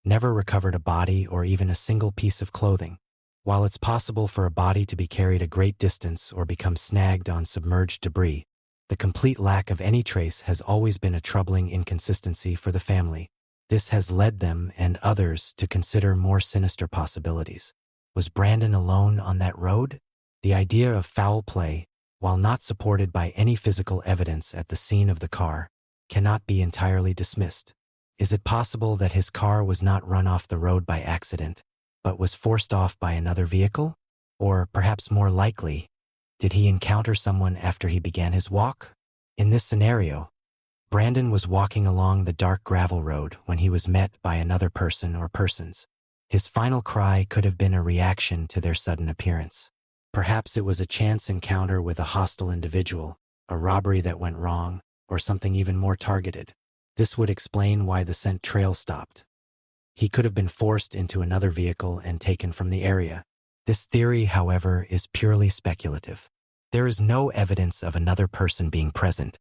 never recovered a body or even a single piece of clothing. While it's possible for a body to be carried a great distance or become snagged on submerged debris, the complete lack of any trace has always been a troubling inconsistency for the family. This has led them and others to consider more sinister possibilities. Was Brandon alone on that road? The idea of foul play, while not supported by any physical evidence at the scene of the car, cannot be entirely dismissed. Is it possible that his car was not run off the road by accident, but was forced off by another vehicle? Or, perhaps more likely, did he encounter someone after he began his walk? In this scenario, Brandon was walking along the dark gravel road when he was met by another person or persons. His final cry could have been a reaction to their sudden appearance. Perhaps it was a chance encounter with a hostile individual, a robbery that went wrong, or something even more targeted. This would explain why the scent trail stopped. He could have been forced into another vehicle and taken from the area. This theory, however, is purely speculative. There is no evidence of another person being present,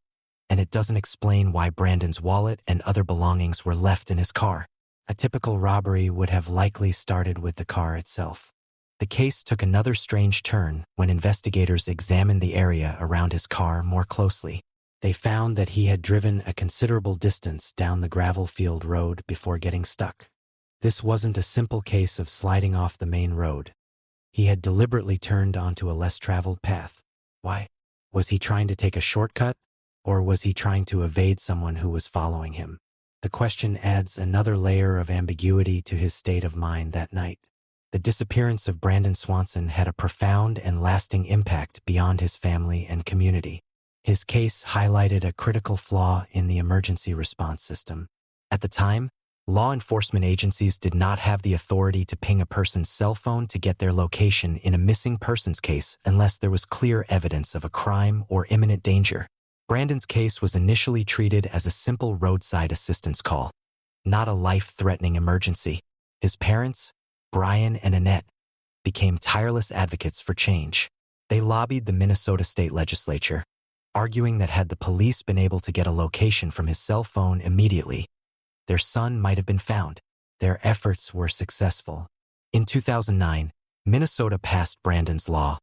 and it doesn't explain why Brandon's wallet and other belongings were left in his car. A typical robbery would have likely started with the car itself. The case took another strange turn when investigators examined the area around his car more closely. They found that he had driven a considerable distance down the gravel-filled road before getting stuck. This wasn't a simple case of sliding off the main road. He had deliberately turned onto a less traveled path. Why? Was he trying to take a shortcut, or was he trying to evade someone who was following him? The question adds another layer of ambiguity to his state of mind that night. The disappearance of Brandon Swanson had a profound and lasting impact beyond his family and community. His case highlighted a critical flaw in the emergency response system. At the time, law enforcement agencies did not have the authority to ping a person's cell phone to get their location in a missing persons case unless there was clear evidence of a crime or imminent danger. Brandon's case was initially treated as a simple roadside assistance call, not a life-threatening emergency. His parents, Brian and Annette, became tireless advocates for change. They lobbied the Minnesota state legislature, arguing that had the police been able to get a location from his cell phone immediately, their son might have been found. Their efforts were successful. In 2009, Minnesota passed Brandon's Law,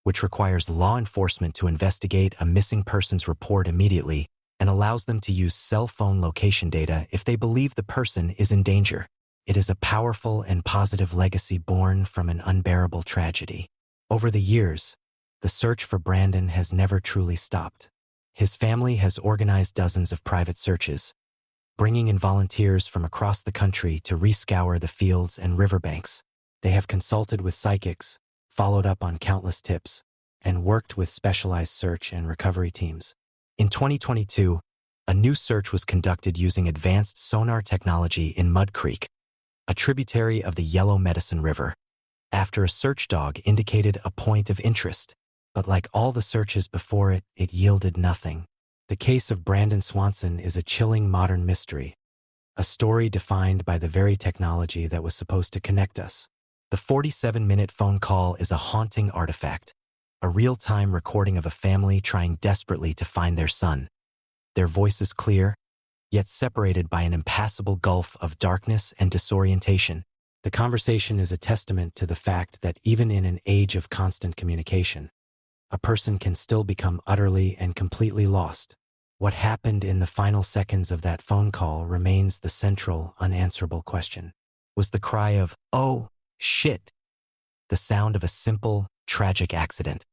which requires law enforcement to investigate a missing persons report immediately and allows them to use cell phone location data if they believe the person is in danger. It is a powerful and positive legacy born from an unbearable tragedy. Over the years, the search for Brandon has never truly stopped. His family has organized dozens of private searches, bringing in volunteers from across the country to rescour the fields and riverbanks. They have consulted with psychics, followed up on countless tips, and worked with specialized search and recovery teams. In 2022, a new search was conducted using advanced sonar technology in Mud Creek, a tributary of the Yellow Medicine River, after a search dog indicated a point of interest. But like all the searches before it, it yielded nothing. The case of Brandon Swanson is a chilling modern mystery, a story defined by the very technology that was supposed to connect us. The 47-minute phone call is a haunting artifact, a real-time recording of a family trying desperately to find their son. Their voices clear, yet separated by an impassable gulf of darkness and disorientation. The conversation is a testament to the fact that even in an age of constant communication, a person can still become utterly and completely lost. What happened in the final seconds of that phone call remains the central, unanswerable question. Was the cry of, "Oh, shit," the sound of a simple, tragic accident,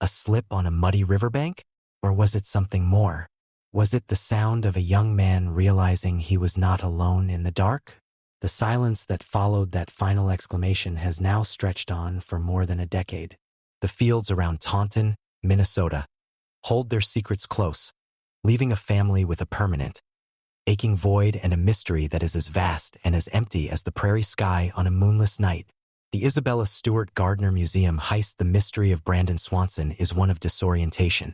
a slip on a muddy riverbank? Or was it something more? Was it the sound of a young man realizing he was not alone in the dark? The silence that followed that final exclamation has now stretched on for more than a decade. The fields around Taunton, Minnesota, hold their secrets close, leaving a family with a permanent, aching void and a mystery that is as vast and as empty as the prairie sky on a moonless night. The Isabella Stewart Gardner Museum heist. The mystery of Brandon Swanson is one of disorientation,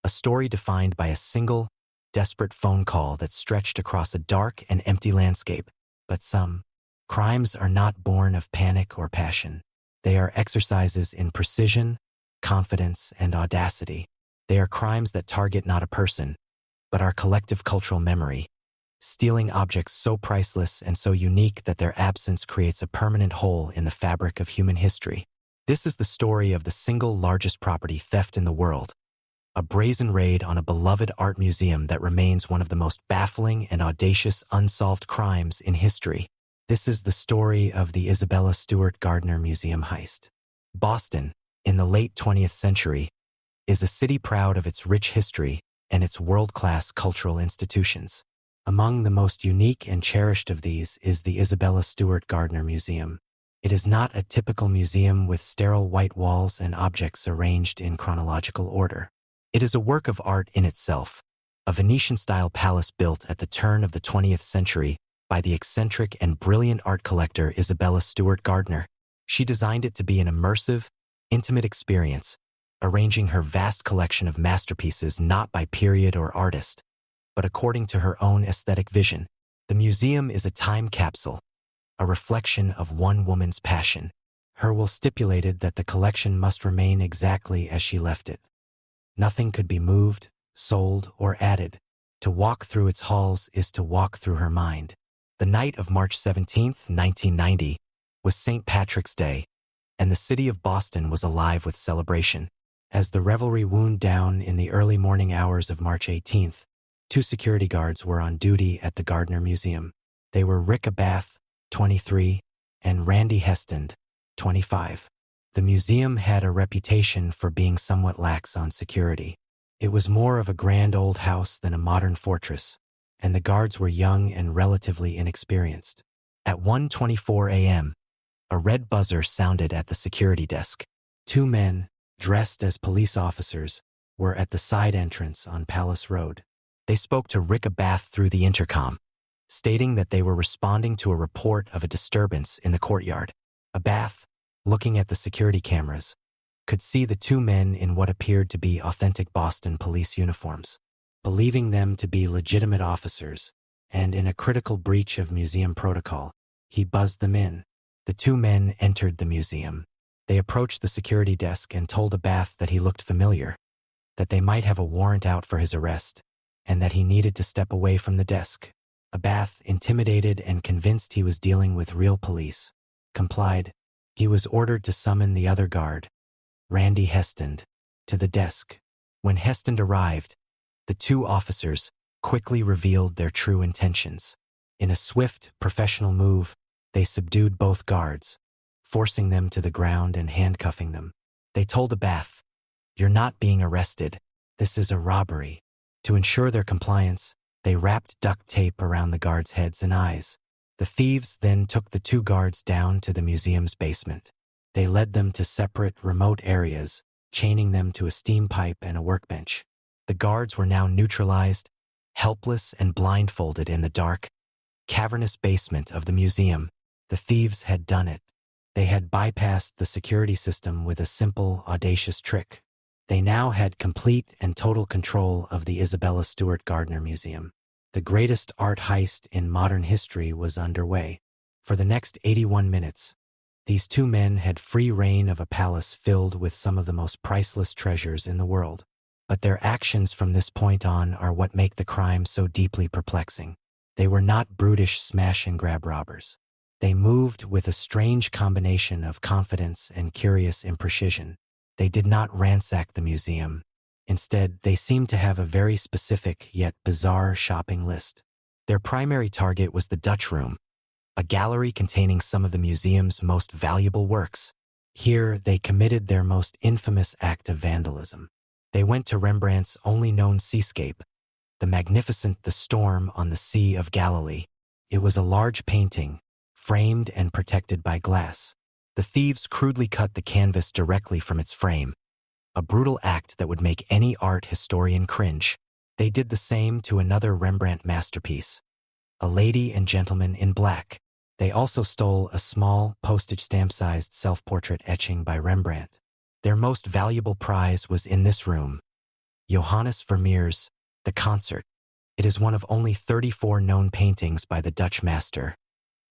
a story defined by a single, desperate phone call that stretched across a dark and empty landscape. But some crimes are not born of panic or passion. They are exercises in precision, confidence, and audacity. They are crimes that target not a person, but our collective cultural memory, stealing objects so priceless and so unique that their absence creates a permanent hole in the fabric of human history. This is the story of the single largest property theft in the world, a brazen raid on a beloved art museum that remains one of the most baffling and audacious unsolved crimes in history. This is the story of the Isabella Stewart Gardner Museum heist. Boston, in the late 20th century, is a city proud of its rich history and its world-class cultural institutions. Among the most unique and cherished of these is the Isabella Stewart Gardner Museum. It is not a typical museum with sterile white walls and objects arranged in chronological order. It is a work of art in itself, a Venetian-style palace built at the turn of the 20th century by the eccentric and brilliant art collector Isabella Stewart Gardner. She designed it to be an immersive, intimate experience, arranging her vast collection of masterpieces not by period or artist, but according to her own aesthetic vision. The museum is a time capsule, a reflection of one woman's passion. Her will stipulated that the collection must remain exactly as she left it. Nothing could be moved, sold, or added. To walk through its halls is to walk through her mind. The night of March 17, 1990, was St. Patrick's Day, and the city of Boston was alive with celebration. As the revelry wound down in the early morning hours of March 18th, two security guards were on duty at the Gardner Museum. They were Rick Abath, 23, and Randy Heston, 25. The museum had a reputation for being somewhat lax on security. It was more of a grand old house than a modern fortress, and the guards were young and relatively inexperienced. At 1:24 a.m., a red buzzer sounded at the security desk. Two men, dressed as police officers, were at the side entrance on Palace Road. They spoke to Rick Abath through the intercom, stating that they were responding to a report of a disturbance in the courtyard. Abath, looking at the security cameras, could see the two men in what appeared to be authentic Boston police uniforms. Believing them to be legitimate officers, and in a critical breach of museum protocol, he buzzed them in. The two men entered the museum. They approached the security desk and told Abath that he looked familiar, that they might have a warrant out for his arrest, and that he needed to step away from the desk. Abath, intimidated and convinced he was dealing with real police, complied. He was ordered to summon the other guard, Randy Heston, to the desk. When Heston arrived, the two officers quickly revealed their true intentions. In a swift, professional move, they subdued both guards, forcing them to the ground and handcuffing them. They told Abath, "You're not being arrested. This is a robbery." To ensure their compliance, they wrapped duct tape around the guards' heads and eyes. The thieves then took the two guards down to the museum's basement. They led them to separate, remote areas, chaining them to a steam pipe and a workbench. The guards were now neutralized, helpless and blindfolded in the dark, cavernous basement of the museum. The thieves had done it. They had bypassed the security system with a simple, audacious trick. They now had complete and total control of the Isabella Stewart Gardner Museum. The greatest art heist in modern history was underway. For the next 81 minutes, these two men had free reign of a palace filled with some of the most priceless treasures in the world. But their actions from this point on are what make the crime so deeply perplexing. They were not brutish smash-and-grab robbers. They moved with a strange combination of confidence and curious imprecision. They did not ransack the museum. Instead, they seemed to have a very specific yet bizarre shopping list. Their primary target was the Dutch Room, a gallery containing some of the museum's most valuable works. Here, they committed their most infamous act of vandalism. They went to Rembrandt's only known seascape, the magnificent The Storm on the Sea of Galilee. It was a large painting, framed and protected by glass. The thieves crudely cut the canvas directly from its frame, a brutal act that would make any art historian cringe. They did the same to another Rembrandt masterpiece, A Lady and Gentleman in Black. They also stole a small, postage stamp-sized self-portrait etching by Rembrandt. Their most valuable prize was in this room, Johannes Vermeer's The Concert. It is one of only 34 known paintings by the Dutch master,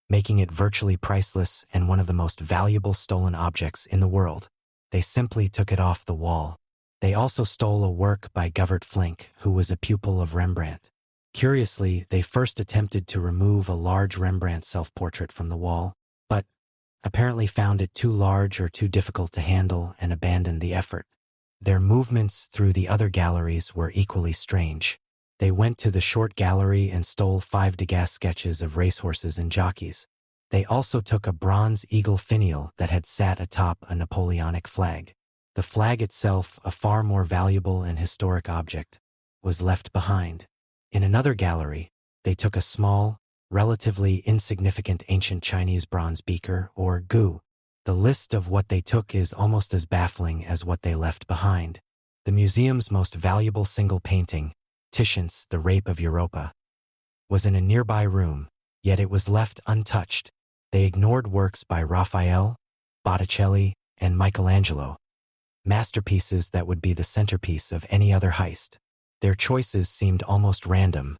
making it virtually priceless and one of the most valuable stolen objects in the world. They simply took it off the wall. They also stole a work by Govert Flinck, who was a pupil of Rembrandt. Curiously, they first attempted to remove a large Rembrandt self-portrait from the wall, but apparently found it too large or too difficult to handle and abandoned the effort. Their movements through the other galleries were equally strange. They went to the short gallery and stole 5 Degas sketches of racehorses and jockeys. They also took a bronze eagle finial that had sat atop a Napoleonic flag. The flag itself, a far more valuable and historic object, was left behind. In another gallery, they took a small, relatively insignificant ancient Chinese bronze beaker, or gu. The list of what they took is almost as baffling as what they left behind. The museum's most valuable single painting, Titian's The Rape of Europa, was in a nearby room, yet it was left untouched. They ignored works by Raphael, Botticelli, and Michelangelo, masterpieces that would be the centerpiece of any other heist. Their choices seemed almost random,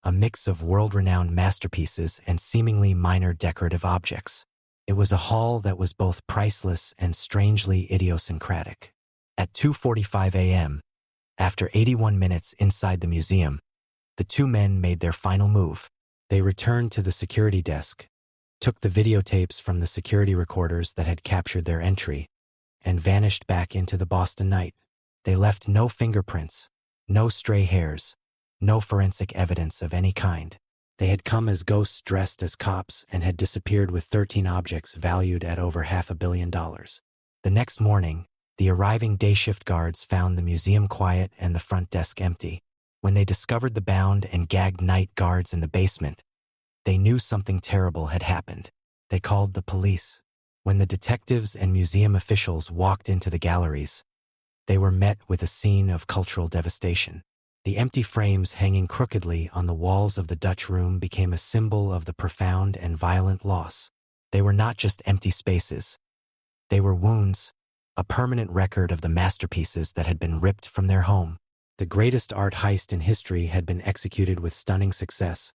a mix of world-renowned masterpieces and seemingly minor decorative objects. It was a haul that was both priceless and strangely idiosyncratic. At 2:45 a.m., after 81 minutes inside the museum, the two men made their final move. They returned to the security desk, took the videotapes from the security recorders that had captured their entry, and vanished back into the Boston night. They left no fingerprints, no stray hairs, no forensic evidence of any kind. They had come as ghosts dressed as cops and had disappeared with 13 objects valued at over $500 million. The next morning, the arriving day shift guards found the museum quiet and the front desk empty. When they discovered the bound and gagged night guards in the basement, they knew something terrible had happened. They called the police. When the detectives and museum officials walked into the galleries, they were met with a scene of cultural devastation. The empty frames hanging crookedly on the walls of the Dutch Room became a symbol of the profound and violent loss. They were not just empty spaces. They were wounds, a permanent record of the masterpieces that had been ripped from their home. The greatest art heist in history had been executed with stunning success,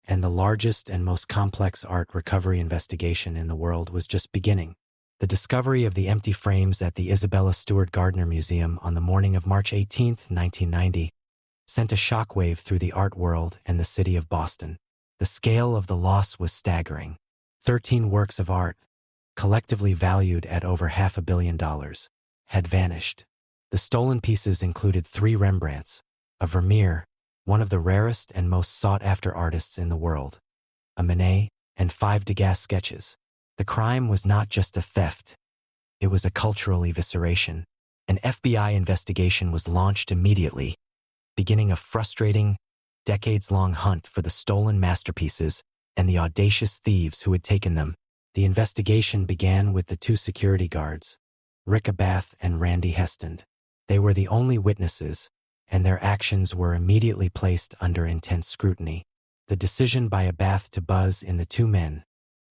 and the largest and most complex art recovery investigation in the world was just beginning. The discovery of the empty frames at the Isabella Stewart Gardner Museum on the morning of March 18, 1990, sent a shockwave through the art world and the city of Boston. The scale of the loss was staggering. 13 works of art, collectively valued at over $500 million, had vanished. The stolen pieces included 3 Rembrandts, a Vermeer, one of the rarest and most sought-after artists in the world, a Manet, and 5 Degas sketches. The crime was not just a theft. It was a cultural evisceration. An FBI investigation was launched immediately, beginning a frustrating, decades-long hunt for the stolen masterpieces and the audacious thieves who had taken them. The investigation began with the 2 security guards, Rick Abath and Randy Heston. They were the only witnesses, and their actions were immediately placed under intense scrutiny. The decision by Abath to buzz in the 2 men,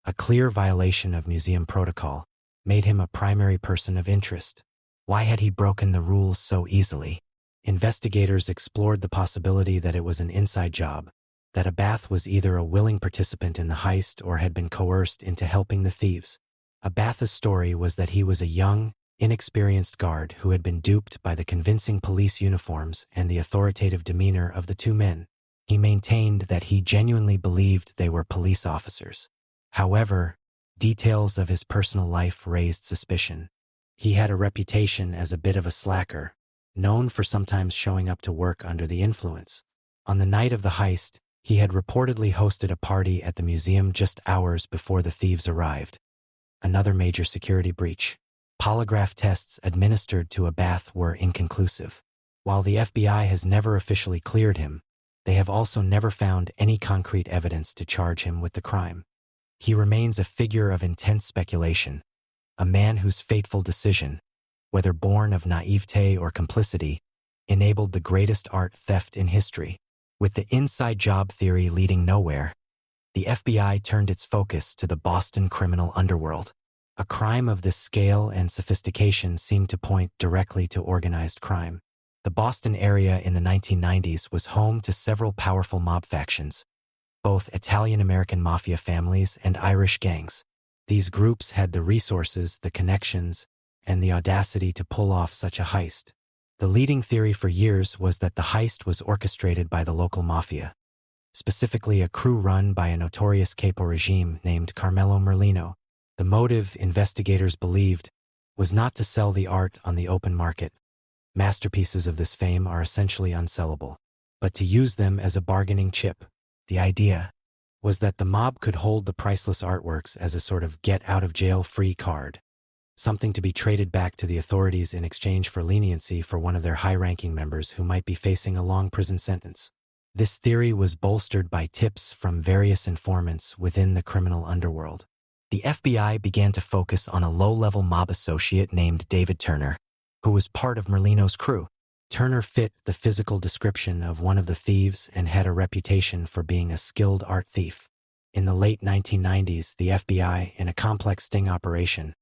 a clear violation of museum protocol, made him a primary person of interest. Why had he broken the rules so easily? Investigators explored the possibility that it was an inside job, that Abath was either a willing participant in the heist or had been coerced into helping the thieves. Abath's story was that he was a young, inexperienced guard who had been duped by the convincing police uniforms and the authoritative demeanor of the two men. He maintained that he genuinely believed they were police officers. However, details of his personal life raised suspicion. He had a reputation as a bit of a slacker, known for sometimes showing up to work under the influence. On the night of the heist, he had reportedly hosted a party at the museum just hours before the thieves arrived. Another major security breach. Polygraph tests administered to Abath were inconclusive. While the FBI has never officially cleared him, they have also never found any concrete evidence to charge him with the crime. He remains a figure of intense speculation, a man whose fateful decision, whether born of naivete or complicity, enabled the greatest art theft in history. With the inside job theory leading nowhere, the FBI turned its focus to the Boston criminal underworld. A crime of this scale and sophistication seemed to point directly to organized crime. The Boston area in the 1990s was home to several powerful mob factions, both Italian-American mafia families and Irish gangs. These groups had the resources, the connections, and the audacity to pull off such a heist. The leading theory for years was that the heist was orchestrated by the local mafia, specifically a crew run by a notorious capo regime named Carmelo Merlino. The motive, investigators believed, was not to sell the art on the open market. Masterpieces of this fame are essentially unsellable, but to use them as a bargaining chip. The idea was that the mob could hold the priceless artworks as a sort of get-out-of-jail-free card, something to be traded back to the authorities in exchange for leniency for one of their high-ranking members who might be facing a long prison sentence. This theory was bolstered by tips from various informants within the criminal underworld. The FBI began to focus on a low-level mob associate named David Turner, who was part of Merlino's crew. Turner fit the physical description of one of the thieves and had a reputation for being a skilled art thief. In the late 1990s, the FBI, in a complex sting operation,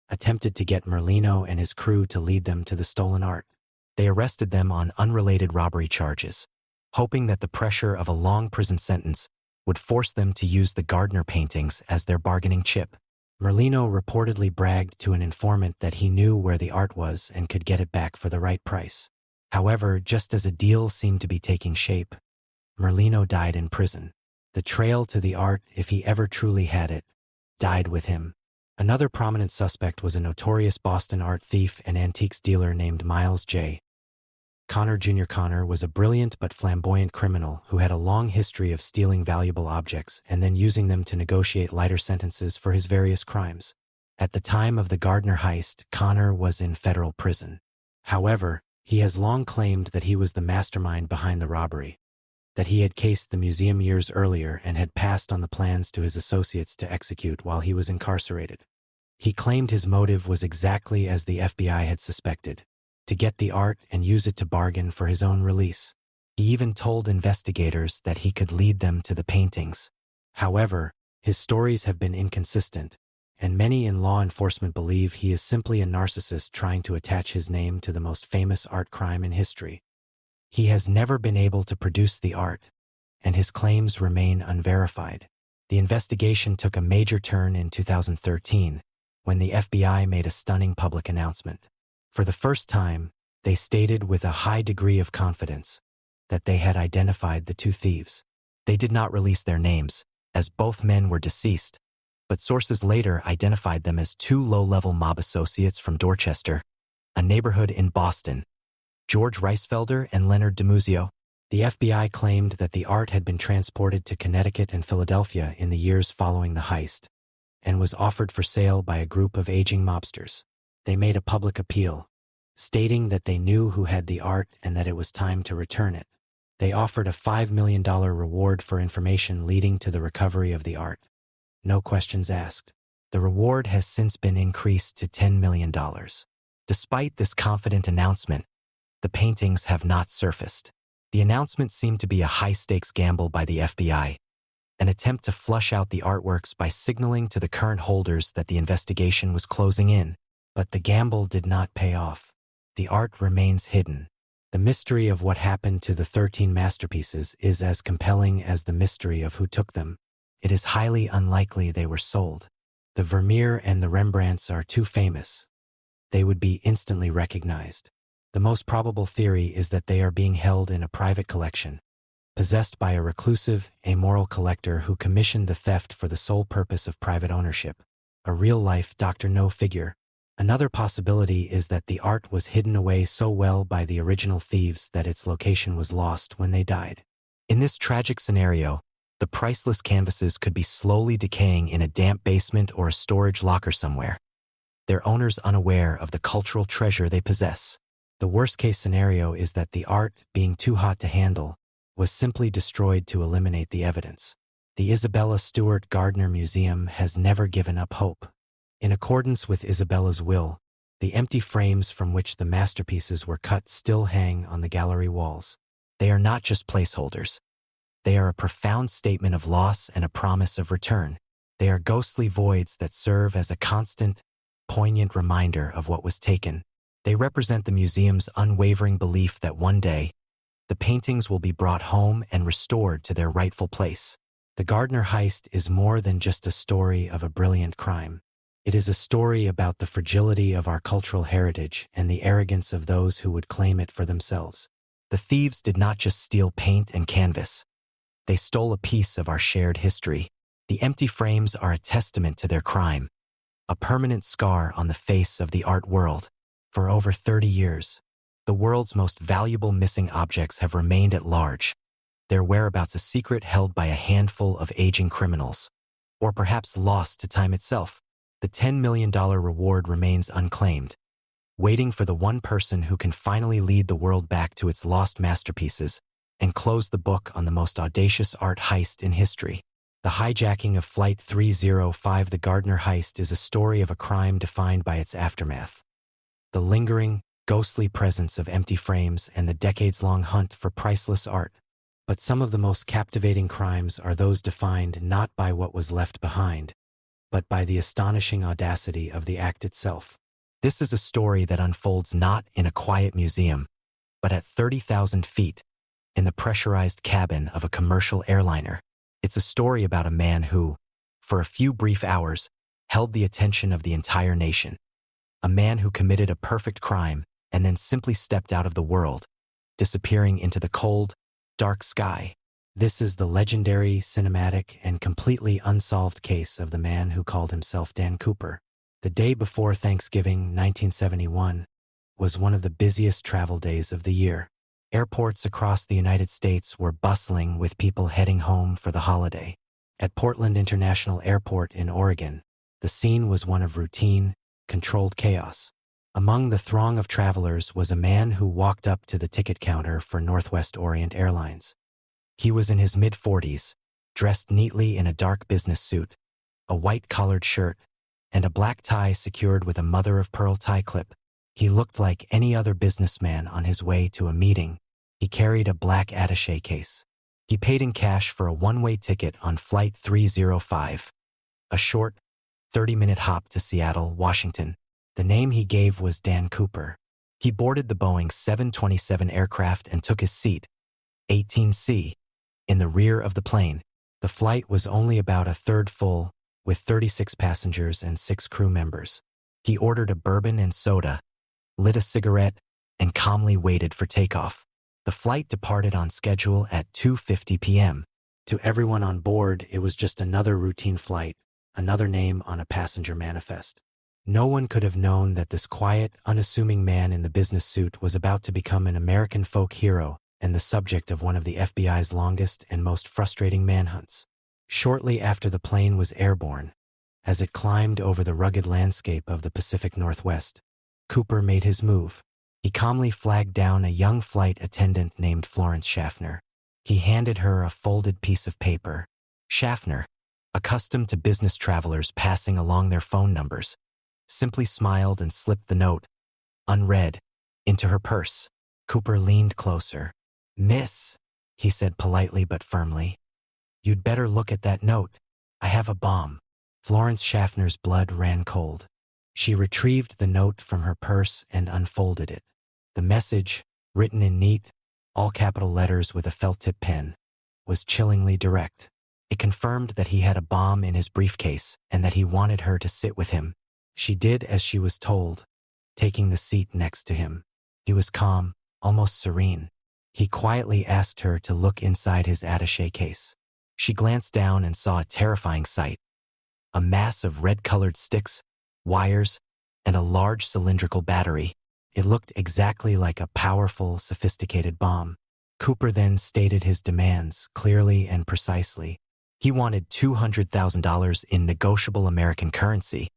attempted to get Merlino and his crew to lead them to the stolen art. They arrested them on unrelated robbery charges, hoping that the pressure of a long prison sentence would force them to use the Gardner paintings as their bargaining chip. Merlino reportedly bragged to an informant that he knew where the art was and could get it back for the right price. However, just as a deal seemed to be taking shape, Merlino died in prison. The trail to the art, if he ever truly had it, died with him. Another prominent suspect was a notorious Boston art thief and antiques dealer named Miles J. Connor Jr. Connor was a brilliant but flamboyant criminal who had a long history of stealing valuable objects and then using them to negotiate lighter sentences for his various crimes. At the time of the Gardner heist, Connor was in federal prison. However, he has long claimed that he was the mastermind behind the robbery, that he had cased the museum years earlier and had passed on the plans to his associates to execute while he was incarcerated. He claimed his motive was exactly as the FBI had suspected: to get the art and use it to bargain for his own release. He even told investigators that he could lead them to the paintings. However, his stories have been inconsistent, and many in law enforcement believe he is simply a narcissist trying to attach his name to the most famous art crime in history. He has never been able to produce the art, and his claims remain unverified. The investigation took a major turn in 2013, when the FBI made a stunning public announcement. For the first time, they stated with a high degree of confidence that they had identified the two thieves. They did not release their names, as both men were deceased, but sources later identified them as two low-level mob associates from Dorchester, a neighborhood in Boston, George Reisfelder and Leonard DiMuzio. The FBI claimed that the art had been transported to Connecticut and Philadelphia in the years following the heist, and was offered for sale by a group of aging mobsters. They made a public appeal, stating that they knew who had the art and that it was time to return it. They offered a $5 million reward for information leading to the recovery of the art. No questions asked. The reward has since been increased to $10 million. Despite this confident announcement, the paintings have not surfaced. The announcement seemed to be a high-stakes gamble by the FBI, an attempt to flush out the artworks by signaling to the current holders that the investigation was closing in. But the gamble did not pay off. the art remains hidden. The mystery of what happened to the 13 masterpieces is as compelling as the mystery of who took them. It is highly unlikely they were sold. The Vermeer and the Rembrandts are too famous. They would be instantly recognized. The most probable theory is that they are being held in a private collection, possessed by a reclusive, amoral collector who commissioned the theft for the sole purpose of private ownership. A real-life Dr. No figure. Another possibility is that the art was hidden away so well by the original thieves that its location was lost when they died. In this tragic scenario, the priceless canvases could be slowly decaying in a damp basement or a storage locker somewhere, their owners unaware of the cultural treasure they possess. The worst-case scenario is that the art, being too hot to handle, was simply destroyed to eliminate the evidence. The Isabella Stewart Gardner Museum has never given up hope. In accordance with Isabella's will, the empty frames from which the masterpieces were cut still hang on the gallery walls. They are not just placeholders. They are a profound statement of loss and a promise of return. They are ghostly voids that serve as a constant, poignant reminder of what was taken. They represent the museum's unwavering belief that one day, the paintings will be brought home and restored to their rightful place. The Gardner heist is more than just a story of a brilliant crime. It is a story about the fragility of our cultural heritage and the arrogance of those who would claim it for themselves. The thieves did not just steal paint and canvas. They stole a piece of our shared history. The empty frames are a testament to their crime, a permanent scar on the face of the art world. For over 30 years, the world's most valuable missing objects have remained at large, their whereabouts a secret held by a handful of aging criminals, or perhaps lost to time itself. The $10 million reward remains unclaimed, waiting for the one person who can finally lead the world back to its lost masterpieces and close the book on the most audacious art heist in history. The hijacking of Flight 305, the Gardner heist, is a story of a crime defined by its aftermath. The lingering, ghostly presence of empty frames and the decades-long hunt for priceless art. But some of the most captivating crimes are those defined not by what was left behind, but by the astonishing audacity of the act itself. This is a story that unfolds not in a quiet museum, but at 30,000 feet, in the pressurized cabin of a commercial airliner. It's a story about a man who, for a few brief hours, held the attention of the entire nation. A man who committed a perfect crime and then simply stepped out of the world, disappearing into the cold, dark sky. This is the legendary, cinematic, and completely unsolved case of the man who called himself Dan Cooper. The day before Thanksgiving, 1971, was one of the busiest travel days of the year. Airports across the United States were bustling with people heading home for the holiday. At Portland International Airport in Oregon, the scene was one of routine, controlled chaos. Among the throng of travelers was a man who walked up to the ticket counter for Northwest Orient Airlines. He was in his mid-40s, dressed neatly in a dark business suit, a white-collared shirt, and a black tie secured with a mother-of-pearl tie clip. He looked like any other businessman on his way to a meeting. He carried a black attaché case. He paid in cash for a one-way ticket on Flight 305, a short, 30-minute hop to Seattle, Washington. The name he gave was Dan Cooper. He boarded the Boeing 727 aircraft and took his seat, 18C, in the rear of the plane. The flight was only about a third full, with 36 passengers and 6 crew members. He ordered a bourbon and soda, lit a cigarette, and calmly waited for takeoff. The flight departed on schedule at 2:50 p.m. To everyone on board, it was just another routine flight, another name on a passenger manifest. No one could have known that this quiet, unassuming man in the business suit was about to become an American folk hero and the subject of one of the FBI's longest and most frustrating manhunts. Shortly after the plane was airborne, as it climbed over the rugged landscape of the Pacific Northwest, Cooper made his move. He calmly flagged down a young flight attendant named Florence Schaffner. He handed her a folded piece of paper. Schaffner, accustomed to business travelers passing along their phone numbers, simply smiled and slipped the note, unread, into her purse. Cooper leaned closer. "Miss," he said politely but firmly, "you'd better look at that note. I have a bomb." Florence Schaffner's blood ran cold. She retrieved the note from her purse and unfolded it. The message, written in neat, all-capital letters with a felt-tip pen, was chillingly direct. It confirmed that he had a bomb in his briefcase and that he wanted her to sit with him. She did as she was told, taking the seat next to him. He was calm, almost serene. He quietly asked her to look inside his attaché case. She glanced down and saw a terrifying sight. A mass of red-colored sticks, wires, and a large cylindrical battery. It looked exactly like a powerful, sophisticated bomb. Cooper then stated his demands clearly and precisely. He wanted $200,000 in negotiable American currency,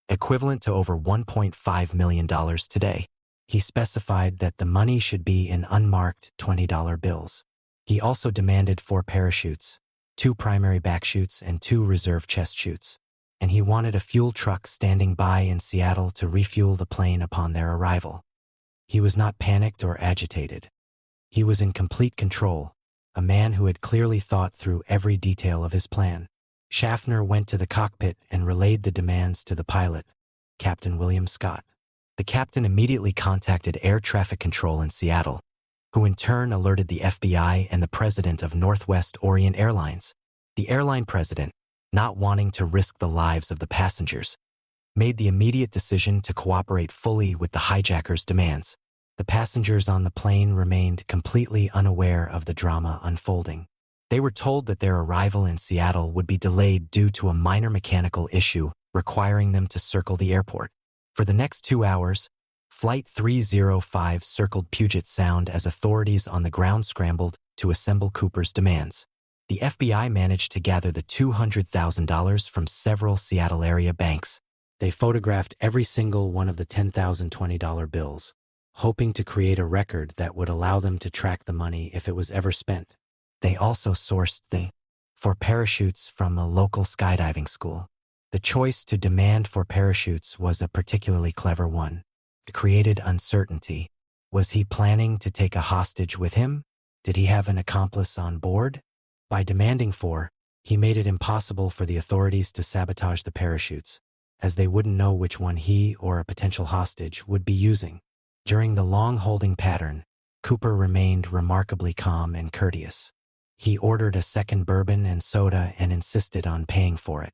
equivalent to over $1.5 million today. He specified that the money should be in unmarked $20 bills. He also demanded 4 parachutes, 2 primary back chutes and 2 reserve chest chutes, and he wanted a fuel truck standing by in Seattle to refuel the plane upon their arrival. He was not panicked or agitated. He was in complete control, a man who had clearly thought through every detail of his plan. Schaffner went to the cockpit and relayed the demands to the pilot, Captain William Scott. The captain immediately contacted Air Traffic Control in Seattle, who in turn alerted the FBI and the president of Northwest Orient Airlines. The airline president, not wanting to risk the lives of the passengers, made the immediate decision to cooperate fully with the hijackers' demands. The passengers on the plane remained completely unaware of the drama unfolding. They were told that their arrival in Seattle would be delayed due to a minor mechanical issue requiring them to circle the airport. For the next 2 hours, Flight 305 circled Puget Sound as authorities on the ground scrambled to assemble Cooper's demands. The FBI managed to gather the $200,000 from several Seattle area banks. They photographed every single one of the $10,020 bills, hoping to create a record that would allow them to track the money if it was ever spent. They also sourced the 4 parachutes from a local skydiving school. The choice to demand 4 parachutes was a particularly clever one. It created uncertainty. Was he planning to take a hostage with him? Did he have an accomplice on board? By demanding 4, he made it impossible for the authorities to sabotage the parachutes, as they wouldn't know which one he or a potential hostage would be using. During the long holding pattern, Cooper remained remarkably calm and courteous. He ordered a second bourbon and soda and insisted on paying for it.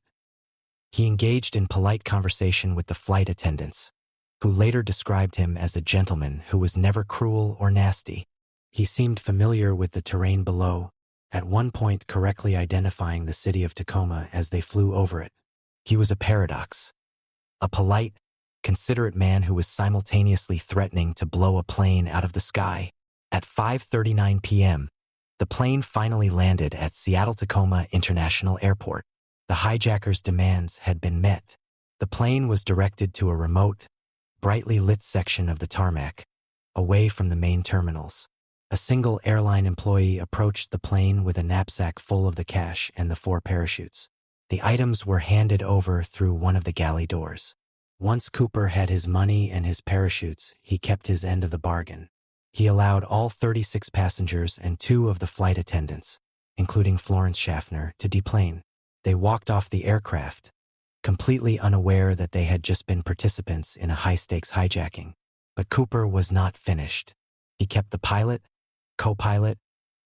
He engaged in polite conversation with the flight attendants, who later described him as a gentleman who was never cruel or nasty. He seemed familiar with the terrain below, at one point correctly identifying the city of Tacoma as they flew over it. He was a paradox. A polite, considerate man who was simultaneously threatening to blow a plane out of the sky. At 5:39 p.m., the plane finally landed at Seattle-Tacoma International Airport. The hijackers' demands had been met. The plane was directed to a remote, brightly lit section of the tarmac, away from the main terminals. A single airline employee approached the plane with a knapsack full of the cash and the 4 parachutes. The items were handed over through one of the galley doors. Once Cooper had his money and his parachutes, he kept his end of the bargain. He allowed all 36 passengers and 2 of the flight attendants, including Florence Schaffner, to deplane. They walked off the aircraft, completely unaware that they had just been participants in a high-stakes hijacking. But Cooper was not finished. He kept the pilot, co-pilot,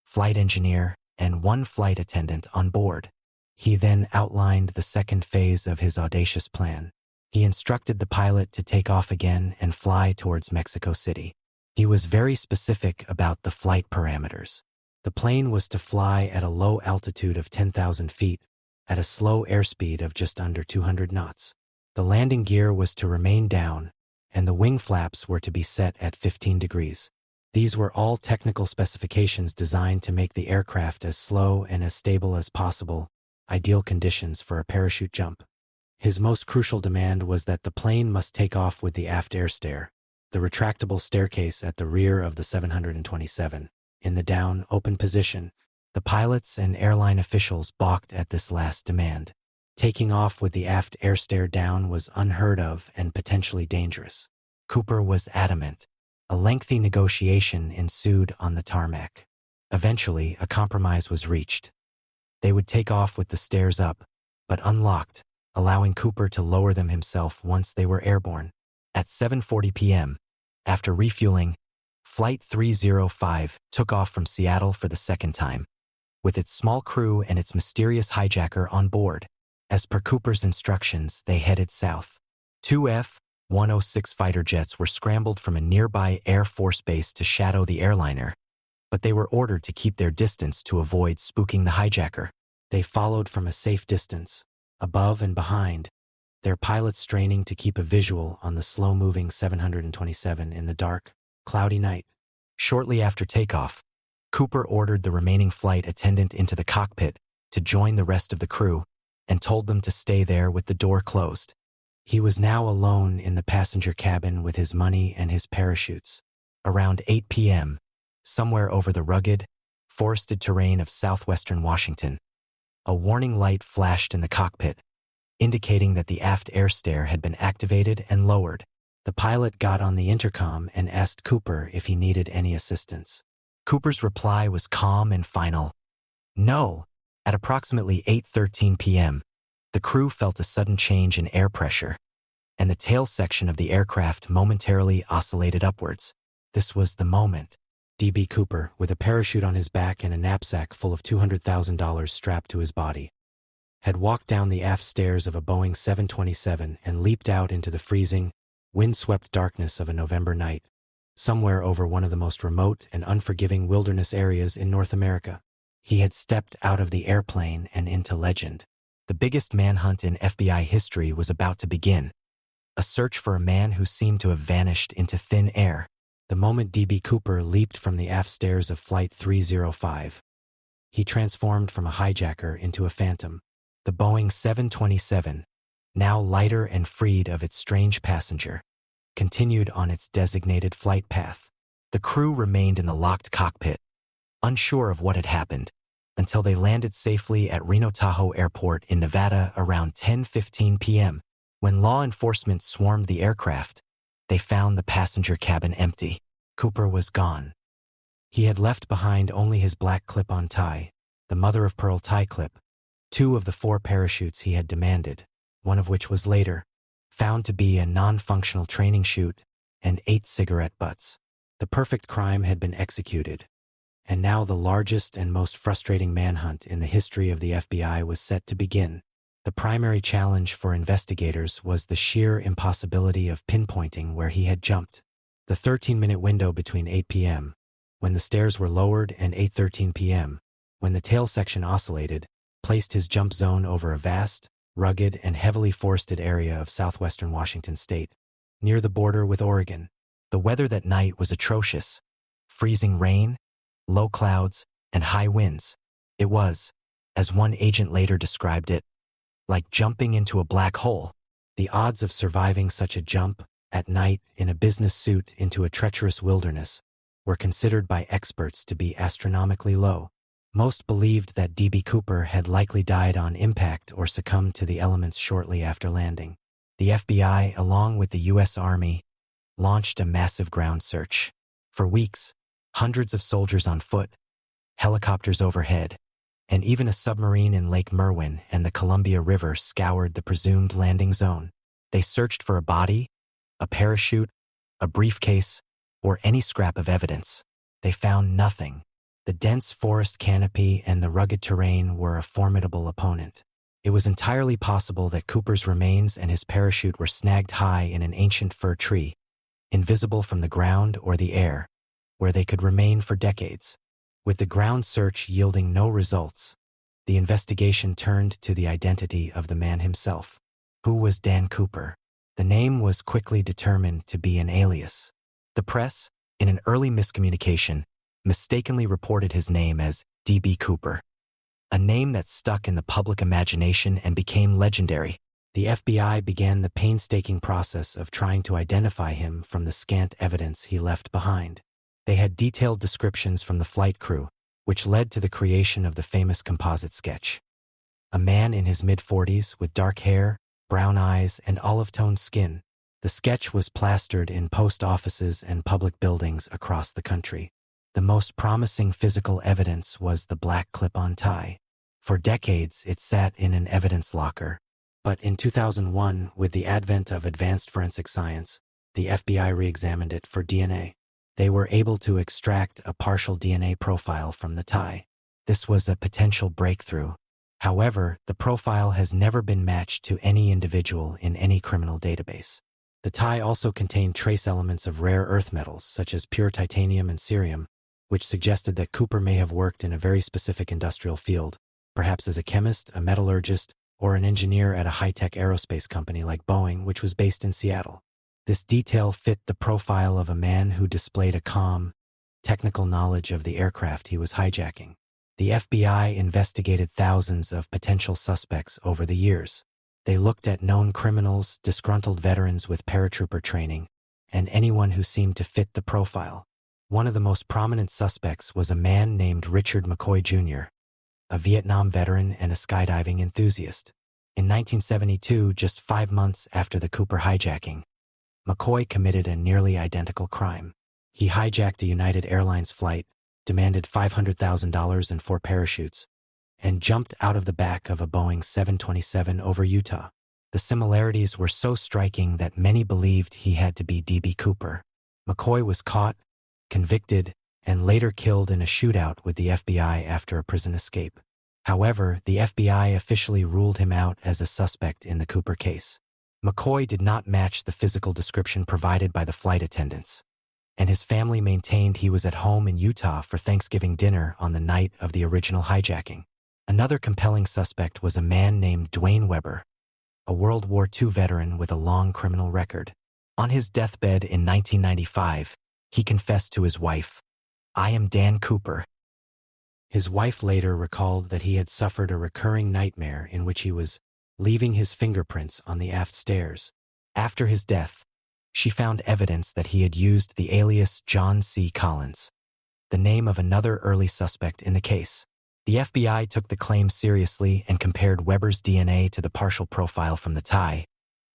flight engineer, and 1 flight attendant on board. He then outlined the second phase of his audacious plan. He instructed the pilot to take off again and fly towards Mexico City. He was very specific about the flight parameters. The plane was to fly at a low altitude of 10,000 feet, at a slow airspeed of just under 200 knots. The landing gear was to remain down, and the wing flaps were to be set at 15 degrees. These were all technical specifications designed to make the aircraft as slow and as stable as possible, ideal conditions for a parachute jump. His most crucial demand was that the plane must take off with the aft air stair, the retractable staircase at the rear of the 727, in the down, open position. The pilots and airline officials balked at this last demand. Taking off with the aft air stair down was unheard of and potentially dangerous. Cooper was adamant. A lengthy negotiation ensued on the tarmac. Eventually, a compromise was reached. They would take off with the stairs up, but unlocked, allowing Cooper to lower them himself once they were airborne. At 7:40 p.m., after refueling, Flight 305 took off from Seattle for the second time, with its small crew and its mysterious hijacker on board. As per Cooper's instructions, they headed south. Two F-106 fighter jets were scrambled from a nearby Air Force base to shadow the airliner, but they were ordered to keep their distance to avoid spooking the hijacker. They followed from a safe distance, above and behind, their pilots straining to keep a visual on the slow-moving 727 in the dark, cloudy night. Shortly after takeoff, Cooper ordered the remaining flight attendant into the cockpit to join the rest of the crew and told them to stay there with the door closed. He was now alone in the passenger cabin with his money and his parachutes. Around 8 p.m., somewhere over the rugged, forested terrain of southwestern Washington, a warning light flashed in the cockpit, indicating that the aft air stair had been activated and lowered. The pilot got on the intercom and asked Cooper if he needed any assistance. Cooper's reply was calm and final. No. At approximately 8:13 p.m., the crew felt a sudden change in air pressure, and the tail section of the aircraft momentarily oscillated upwards. This was the moment. D.B. Cooper, with a parachute on his back and a knapsack full of $200,000 strapped to his body, had walked down the aft stairs of a Boeing 727 and leaped out into the freezing, wind-swept darkness of a November night, somewhere over one of the most remote and unforgiving wilderness areas in North America. He had stepped out of the airplane and into legend. The biggest manhunt in FBI history was about to begin, a search for a man who seemed to have vanished into thin air. The moment D.B. Cooper leaped from the aft stairs of Flight 305, he transformed from a hijacker into a phantom. The Boeing 727, now lighter and freed of its strange passenger, continued on its designated flight path. The crew remained in the locked cockpit, unsure of what had happened, until they landed safely at Reno Tahoe Airport in Nevada around 10:15 p.m. When law enforcement swarmed the aircraft, they found the passenger cabin empty. Cooper was gone. He had left behind only his black clip-on tie, the mother-of-pearl tie clip, 2 of the 4 parachutes he had demanded, one of which was later found to be a non-functional training chute, and 8 cigarette butts. The perfect crime had been executed, and now the largest and most frustrating manhunt in the history of the FBI was set to begin. The primary challenge for investigators was the sheer impossibility of pinpointing where he had jumped. The 13-minute window between 8 p.m., when the stairs were lowered, and 8:13 p.m., when the tail section oscillated, placed his jump zone over a vast, rugged, and heavily forested area of southwestern Washington state, near the border with Oregon. The weather that night was atrocious. Freezing rain, low clouds, and high winds. It was, as one agent later described it, like jumping into a black hole. The odds of surviving such a jump, at night, in a business suit into a treacherous wilderness, were considered by experts to be astronomically low. Most believed that D.B. Cooper had likely died on impact or succumbed to the elements shortly after landing. The FBI, along with the U.S. Army, launched a massive ground search. For weeks, hundreds of soldiers on foot, helicopters overhead, and even a submarine in Lake Merwin and the Columbia River scoured the presumed landing zone. They searched for a body, a parachute, a briefcase, or any scrap of evidence. They found nothing. The dense forest canopy and the rugged terrain were a formidable opponent. It was entirely possible that Cooper's remains and his parachute were snagged high in an ancient fir tree, invisible from the ground or the air, where they could remain for decades. With the ground search yielding no results, the investigation turned to the identity of the man himself. Who was Dan Cooper? The name was quickly determined to be an alias. The press, in an early miscommunication, mistakenly reported his name as D.B. Cooper, a name that stuck in the public imagination and became legendary. The FBI began the painstaking process of trying to identify him from the scant evidence he left behind. They had detailed descriptions from the flight crew, which led to the creation of the famous composite sketch. A man in his mid-40s with dark hair, brown eyes, and olive-toned skin. The sketch was plastered in post offices and public buildings across the country. The most promising physical evidence was the black clip-on tie. For decades, it sat in an evidence locker. But in 2001, with the advent of advanced forensic science, the FBI re-examined it for DNA. They were able to extract a partial DNA profile from the tie. This was a potential breakthrough. However, the profile has never been matched to any individual in any criminal database. The tie also contained trace elements of rare earth metals, such as pure titanium and cerium, which suggested that Cooper may have worked in a very specific industrial field, perhaps as a chemist, a metallurgist, or an engineer at a high-tech aerospace company like Boeing, which was based in Seattle. This detail fit the profile of a man who displayed a calm, technical knowledge of the aircraft he was hijacking. The FBI investigated thousands of potential suspects over the years. They looked at known criminals, disgruntled veterans with paratrooper training, and anyone who seemed to fit the profile. One of the most prominent suspects was a man named Richard McCoy Jr., a Vietnam veteran and a skydiving enthusiast. In 1972, just 5 months after the Cooper hijacking, McCoy committed a nearly identical crime. He hijacked a United Airlines flight, demanded $500,000 and 4 parachutes, and jumped out of the back of a Boeing 727 over Utah. The similarities were so striking that many believed he had to be D.B. Cooper. McCoy was caught, convicted, and later killed in a shootout with the FBI after a prison escape. However, the FBI officially ruled him out as a suspect in the Cooper case. McCoy did not match the physical description provided by the flight attendants, and his family maintained he was at home in Utah for Thanksgiving dinner on the night of the original hijacking. Another compelling suspect was a man named Dwayne Weber, a World War II veteran with a long criminal record. On his deathbed in 1995, he confessed to his wife, "I am Dan Cooper." His wife later recalled that he had suffered a recurring nightmare in which he was leaving his fingerprints on the aft stairs. After his death, she found evidence that he had used the alias John C. Collins, the name of another early suspect in the case. The FBI took the claim seriously and compared Weber's DNA to the partial profile from the tie,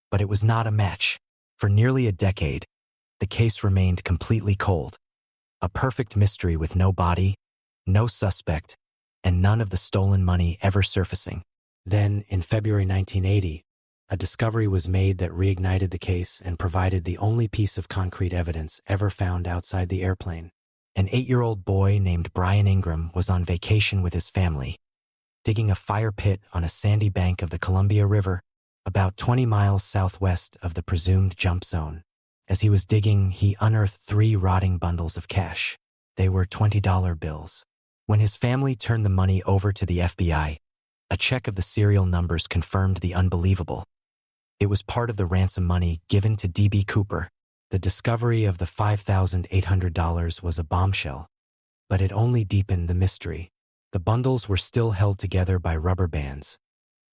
but it was not a match. For nearly a decade, the case remained completely cold. A perfect mystery with no body, no suspect, and none of the stolen money ever surfacing. Then, in February 1980, a discovery was made that reignited the case and provided the only piece of concrete evidence ever found outside the airplane. An 8-year-old boy named Brian Ingram was on vacation with his family, digging a fire pit on a sandy bank of the Columbia River, about 20 miles southwest of the presumed jump zone. As he was digging, he unearthed 3 rotting bundles of cash. They were $20 bills. When his family turned the money over to the FBI, a check of the serial numbers confirmed the unbelievable. It was part of the ransom money given to D.B. Cooper. The discovery of the $5,800 was a bombshell, but it only deepened the mystery. The bundles were still held together by rubber bands,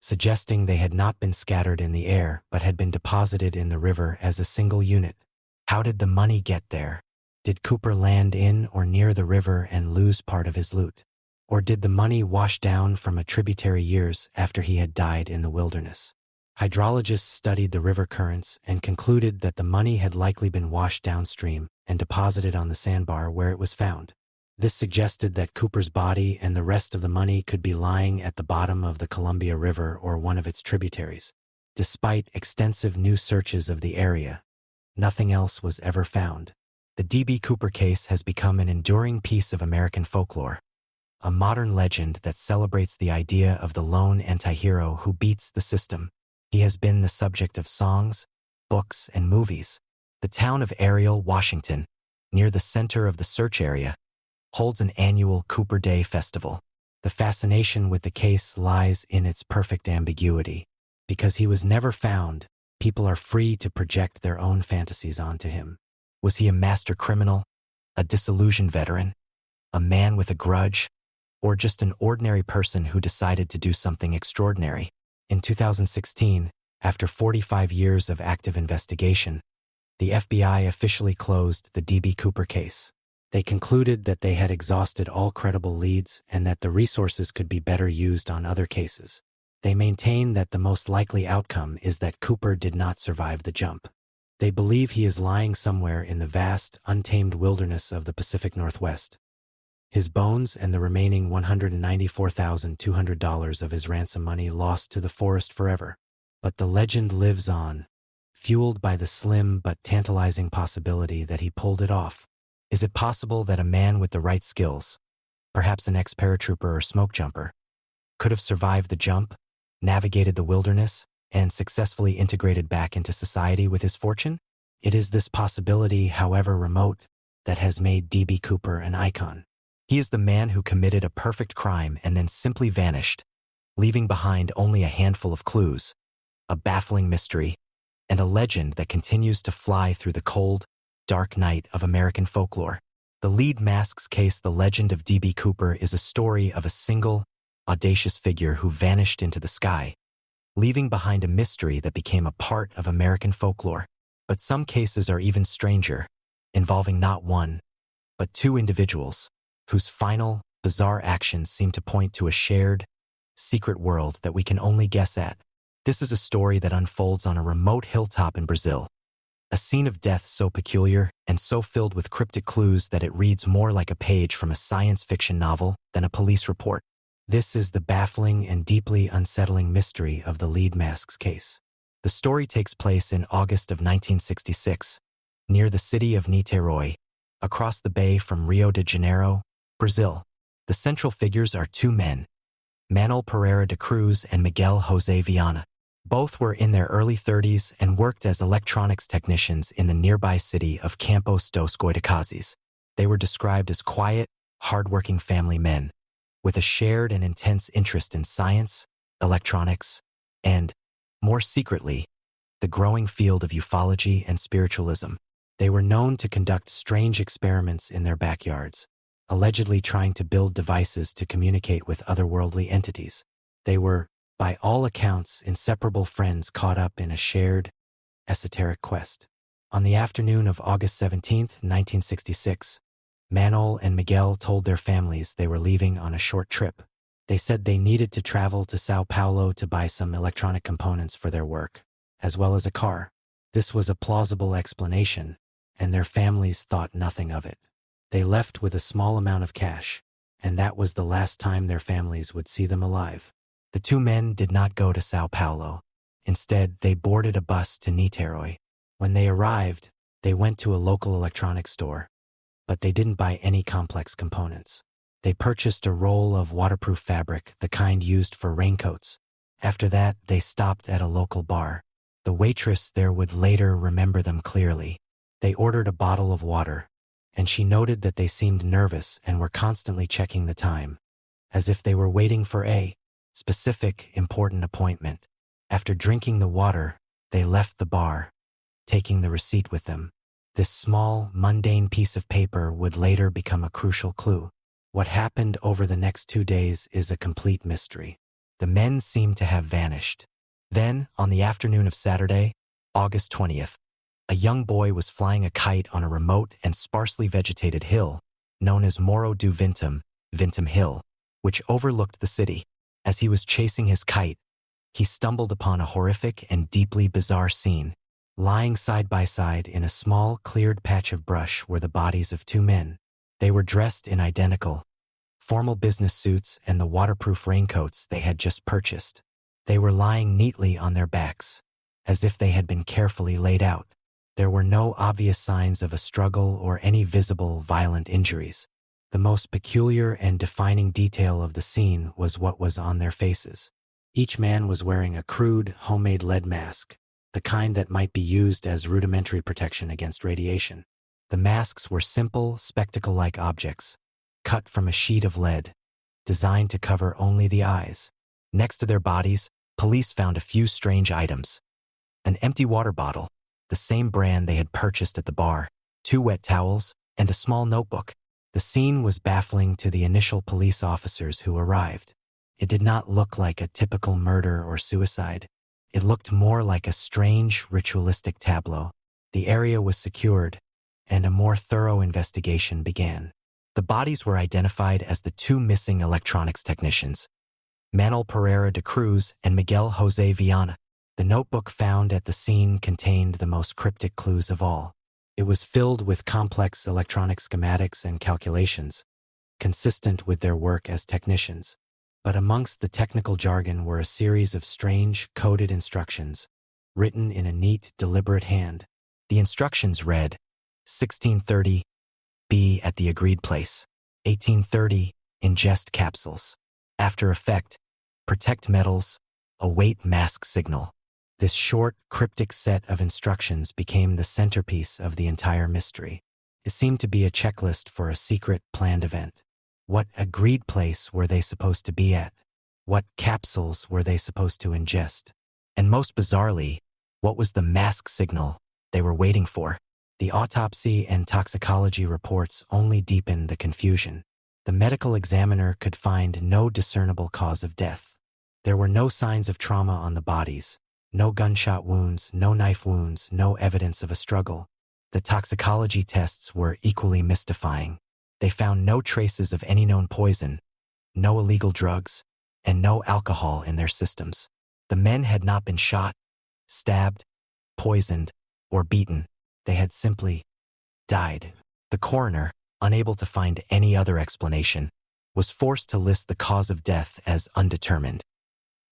suggesting they had not been scattered in the air but had been deposited in the river as a single unit. How did the money get there? Did Cooper land in or near the river and lose part of his loot? Or did the money wash down from a tributary years after he had died in the wilderness? Hydrologists studied the river currents and concluded that the money had likely been washed downstream and deposited on the sandbar where it was found. This suggested that Cooper's body and the rest of the money could be lying at the bottom of the Columbia River or one of its tributaries. Despite extensive new searches of the area, nothing else was ever found. The D.B. Cooper case has become an enduring piece of American folklore, a modern legend that celebrates the idea of the lone anti-hero who beats the system. He has been the subject of songs, books, and movies. The town of Ariel, Washington, near the center of the search area, holds an annual Cooper Day festival. The fascination with the case lies in its perfect ambiguity. Because he was never found, people are free to project their own fantasies onto him. Was he a master criminal, a disillusioned veteran, a man with a grudge, or just an ordinary person who decided to do something extraordinary? In 2016, after 45 years of active investigation, the FBI officially closed the D.B. Cooper case. They concluded that they had exhausted all credible leads and that the resources could be better used on other cases. They maintain that the most likely outcome is that Cooper did not survive the jump. They believe he is lying somewhere in the vast, untamed wilderness of the Pacific Northwest. His bones and the remaining $194,200 of his ransom money lost to the forest forever. But the legend lives on, fueled by the slim but tantalizing possibility that he pulled it off. Is it possible that a man with the right skills, perhaps an ex-paratrooper or smoke jumper, could have survived the jump, navigated the wilderness, and successfully integrated back into society with his fortune? It is this possibility, however remote, that has made D.B. Cooper an icon. He is the man who committed a perfect crime and then simply vanished, leaving behind only a handful of clues, a baffling mystery, and a legend that continues to fly through the cold, dark night of American folklore. The Lead Masks case, The Legend of D.B. Cooper, is a story of a single, audacious figure who vanished into the sky, leaving behind a mystery that became a part of American folklore. But some cases are even stranger, involving not one, but two individuals, whose final, bizarre actions seem to point to a shared, secret world that we can only guess at. This is a story that unfolds on a remote hilltop in Brazil, a scene of death so peculiar and so filled with cryptic clues that it reads more like a page from a science fiction novel than a police report. This is the baffling and deeply unsettling mystery of the Lead Masks case. The story takes place in August of 1966, near the city of Niterói, across the bay from Rio de Janeiro, Brazil. The central figures are two men, Manuel Pereira de Cruz and Miguel José Viana. Both were in their early 30s and worked as electronics technicians in the nearby city of Campos dos Goitacazes. They were described as quiet, hard-working family men, with a shared and intense interest in science, electronics, and, more secretly, the growing field of ufology and spiritualism. They were known to conduct strange experiments in their backyards, allegedly trying to build devices to communicate with otherworldly entities. They were, by all accounts, inseparable friends caught up in a shared, esoteric quest. On the afternoon of August 17, 1966, Manuel and Miguel told their families they were leaving on a short trip. They said they needed to travel to Sao Paulo to buy some electronic components for their work, as well as a car. This was a plausible explanation, and their families thought nothing of it. They left with a small amount of cash, and that was the last time their families would see them alive. The two men did not go to Sao Paulo. Instead, they boarded a bus to Niterói. When they arrived, they went to a local electronics store, but they didn't buy any complex components. They purchased a roll of waterproof fabric, the kind used for raincoats. After that, they stopped at a local bar. The waitress there would later remember them clearly. They ordered a bottle of water, and she noted that they seemed nervous and were constantly checking the time, as if they were waiting for a specific, important appointment. After drinking the water, they left the bar, taking the receipt with them. This small, mundane piece of paper would later become a crucial clue. What happened over the next 2 days is a complete mystery. The men seemed to have vanished. Then, on the afternoon of Saturday, August 20th, a young boy was flying a kite on a remote and sparsely vegetated hill known as Morro do Vintum, Vintum Hill, which overlooked the city. As he was chasing his kite, he stumbled upon a horrific and deeply bizarre scene. Lying side by side in a small, cleared patch of brush were the bodies of two men. They were dressed in identical, formal business suits and the waterproof raincoats they had just purchased. They were lying neatly on their backs, as if they had been carefully laid out. There were no obvious signs of a struggle or any visible violent injuries. The most peculiar and defining detail of the scene was what was on their faces. Each man was wearing a crude, homemade lead mask, the kind that might be used as rudimentary protection against radiation. The masks were simple, spectacle-like objects, cut from a sheet of lead, designed to cover only the eyes. Next to their bodies, police found a few strange items. An empty water bottle, the same brand they had purchased at the bar, 2 wet towels, and a small notebook. The scene was baffling to the initial police officers who arrived. It did not look like a typical murder or suicide. It looked more like a strange, ritualistic tableau. The area was secured, and a more thorough investigation began. The bodies were identified as the 2 missing electronics technicians, Manuel Pereira de Cruz and Miguel José Viana. The notebook found at the scene contained the most cryptic clues of all. It was filled with complex electronic schematics and calculations, consistent with their work as technicians. But amongst the technical jargon were a series of strange, coded instructions, written in a neat, deliberate hand. The instructions read, 1630, Be at the agreed place. 1830, ingest capsules. After effect, protect metals, await mask signal. This short, cryptic set of instructions became the centerpiece of the entire mystery. It seemed to be a checklist for a secret, planned event. What agreed place were they supposed to be at? What capsules were they supposed to ingest? And most bizarrely, what was the mask signal they were waiting for? The autopsy and toxicology reports only deepened the confusion. The medical examiner could find no discernible cause of death. There were no signs of trauma on the bodies, no gunshot wounds, no knife wounds, no evidence of a struggle. The toxicology tests were equally mystifying. They found no traces of any known poison, no illegal drugs, and no alcohol in their systems. The men had not been shot, stabbed, poisoned, or beaten. They had simply died. The coroner, unable to find any other explanation, was forced to list the cause of death as undetermined.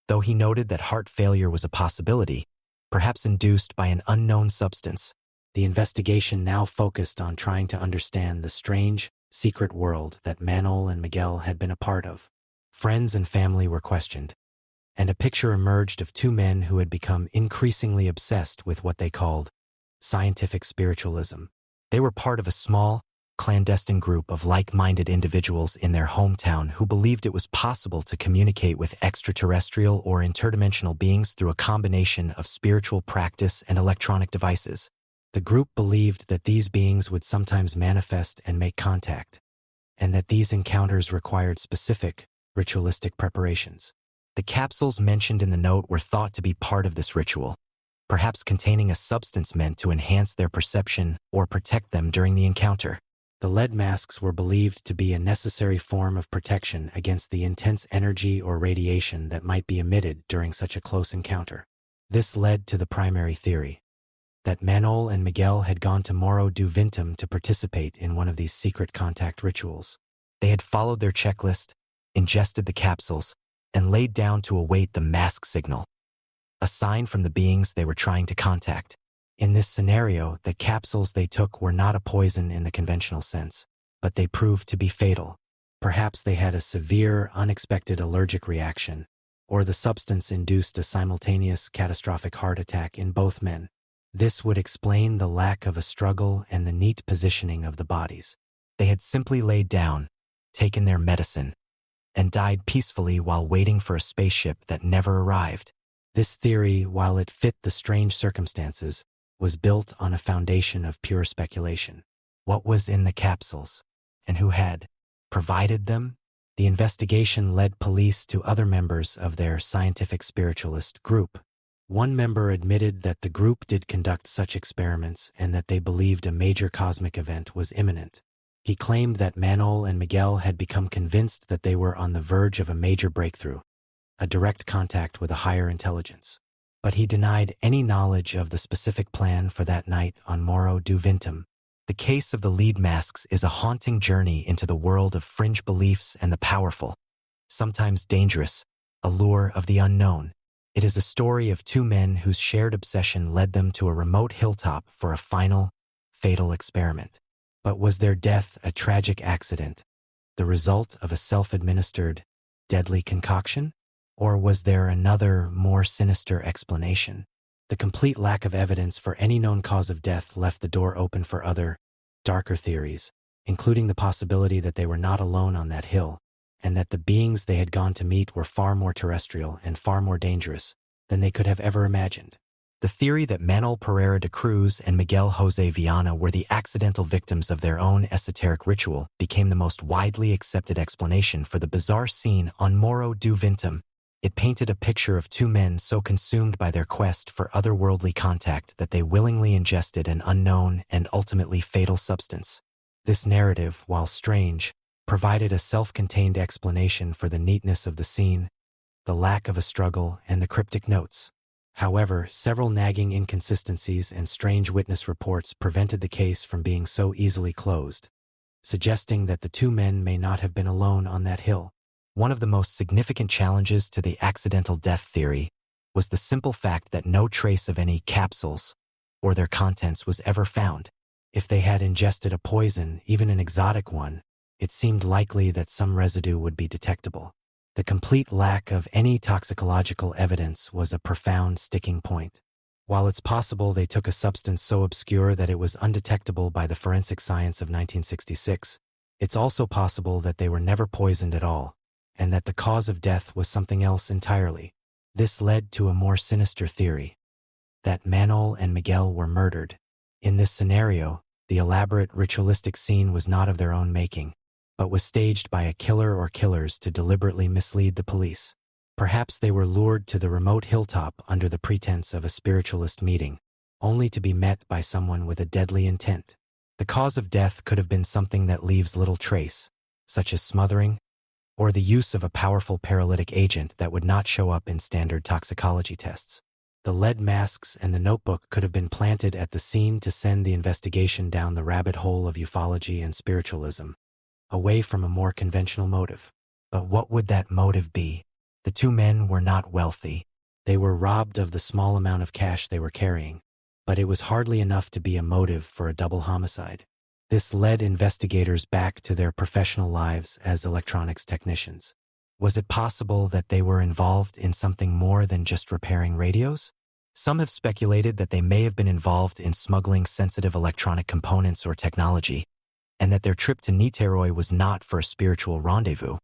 Though he noted that heart failure was a possibility, perhaps induced by an unknown substance, the investigation now focused on trying to understand the strange, secret world that Manol and Miguel had been a part of. Friends and family were questioned, and a picture emerged of two men who had become increasingly obsessed with what they called scientific spiritualism. They were part of a small, clandestine group of like-minded individuals in their hometown who believed it was possible to communicate with extraterrestrial or interdimensional beings through a combination of spiritual practice and electronic devices. The group believed that these beings would sometimes manifest and make contact, and that these encounters required specific, ritualistic preparations. The capsules mentioned in the note were thought to be part of this ritual, perhaps containing a substance meant to enhance their perception or protect them during the encounter. The lead masks were believed to be a necessary form of protection against the intense energy or radiation that might be emitted during such a close encounter. This led to the primary theory that Manol and Miguel had gone to Morro do Vintum to participate in one of these secret contact rituals. They had followed their checklist, ingested the capsules, and laid down to await the mask signal, a sign from the beings they were trying to contact. In this scenario, the capsules they took were not a poison in the conventional sense, but they proved to be fatal. Perhaps they had a severe, unexpected allergic reaction, or the substance induced a simultaneous catastrophic heart attack in both men. This would explain the lack of a struggle and the neat positioning of the bodies. They had simply laid down, taken their medicine, and died peacefully while waiting for a spaceship that never arrived. This theory, while it fit the strange circumstances, was built on a foundation of pure speculation. What was in the capsules, and who had provided them? The investigation led police to other members of their scientific spiritualist group. One member admitted that the group did conduct such experiments and that they believed a major cosmic event was imminent. He claimed that Manol and Miguel had become convinced that they were on the verge of a major breakthrough, a direct contact with a higher intelligence. But he denied any knowledge of the specific plan for that night on Morro do Vintum. The case of the lead masks is a haunting journey into the world of fringe beliefs and the powerful, sometimes dangerous, allure of the unknown. It is a story of two men whose shared obsession led them to a remote hilltop for a final, fatal experiment. But was their death a tragic accident, the result of a self-administered, deadly concoction? Or was there another, more sinister explanation? The complete lack of evidence for any known cause of death left the door open for other, darker theories, including the possibility that they were not alone on that hill, and that the beings they had gone to meet were far more terrestrial and far more dangerous than they could have ever imagined. The theory that Manuel Pereira de Cruz and Miguel Jose Viana were the accidental victims of their own esoteric ritual became the most widely accepted explanation for the bizarre scene on Morro do Vintum. It painted a picture of two men so consumed by their quest for otherworldly contact that they willingly ingested an unknown and ultimately fatal substance. This narrative, while strange, provided a self-contained explanation for the neatness of the scene, the lack of a struggle, and the cryptic notes. However, several nagging inconsistencies and strange witness reports prevented the case from being so easily closed, suggesting that the two men may not have been alone on that hill. One of the most significant challenges to the accidental death theory was the simple fact that no trace of any capsules or their contents was ever found. If they had ingested a poison, even an exotic one, it seemed likely that some residue would be detectable. The complete lack of any toxicological evidence was a profound sticking point. While it's possible they took a substance so obscure that it was undetectable by the forensic science of 1966, it's also possible that they were never poisoned at all, and that the cause of death was something else entirely. This led to a more sinister theory, that Manol and Miguel were murdered. In this scenario, the elaborate ritualistic scene was not of their own making, but was staged by a killer or killers to deliberately mislead the police. Perhaps they were lured to the remote hilltop under the pretense of a spiritualist meeting, only to be met by someone with a deadly intent. The cause of death could have been something that leaves little trace, such as smothering, or the use of a powerful paralytic agent that would not show up in standard toxicology tests. The lead masks and the notebook could have been planted at the scene to send the investigation down the rabbit hole of ufology and spiritualism, away from a more conventional motive. But what would that motive be? The two men were not wealthy. They were robbed of the small amount of cash they were carrying, but it was hardly enough to be a motive for a double homicide. This led investigators back to their professional lives as electronics technicians. Was it possible that they were involved in something more than just repairing radios? Some have speculated that they may have been involved in smuggling sensitive electronic components or technology, and that their trip to Niteroi was not for a spiritual rendezvous,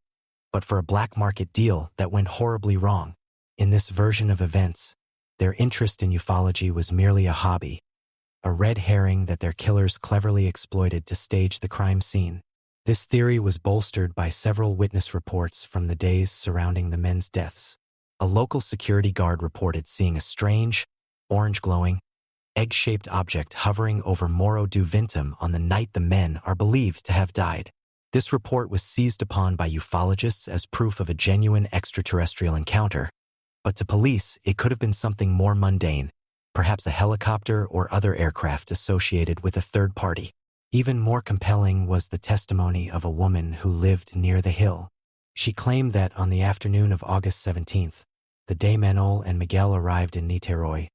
but for a black market deal that went horribly wrong. In this version of events, their interest in ufology was merely a hobby, a red herring that their killers cleverly exploited to stage the crime scene. This theory was bolstered by several witness reports from the days surrounding the men's deaths. A local security guard reported seeing a strange, orange-glowing, egg-shaped object hovering over Morro do Vintum on the night the men are believed to have died. This report was seized upon by ufologists as proof of a genuine extraterrestrial encounter, but to police it could have been something more mundane, perhaps a helicopter or other aircraft associated with a third party. Even more compelling was the testimony of a woman who lived near the hill. She claimed that on the afternoon of August 17th, the day Manol and Miguel arrived in Niteroi,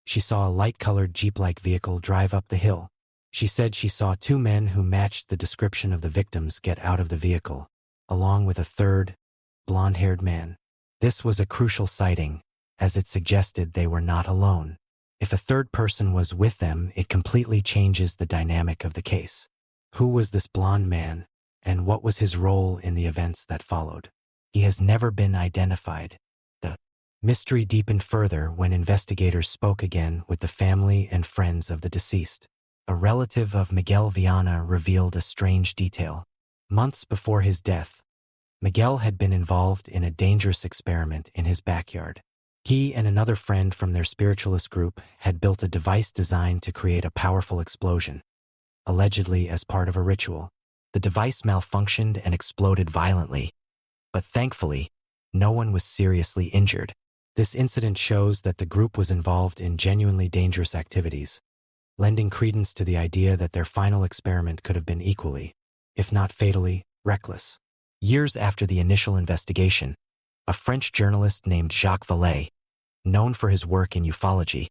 she saw a light-colored Jeep-like vehicle drive up the hill. She said she saw two men who matched the description of the victims get out of the vehicle, along with a third, blonde-haired man. This was a crucial sighting, as it suggested they were not alone. If a third person was with them, it completely changes the dynamic of the case. Who was this blonde man, and what was his role in the events that followed? He has never been identified. The mystery deepened further when investigators spoke again with the family and friends of the deceased. A relative of Miguel Viana revealed a strange detail. Months before his death, Miguel had been involved in a dangerous experiment in his backyard. He and another friend from their spiritualist group had built a device designed to create a powerful explosion, allegedly as part of a ritual. The device malfunctioned and exploded violently, but thankfully, no one was seriously injured. This incident shows that the group was involved in genuinely dangerous activities, lending credence to the idea that their final experiment could have been equally, if not fatally, reckless. Years after the initial investigation, a French journalist named Jacques Vallée, known for his work in ufology,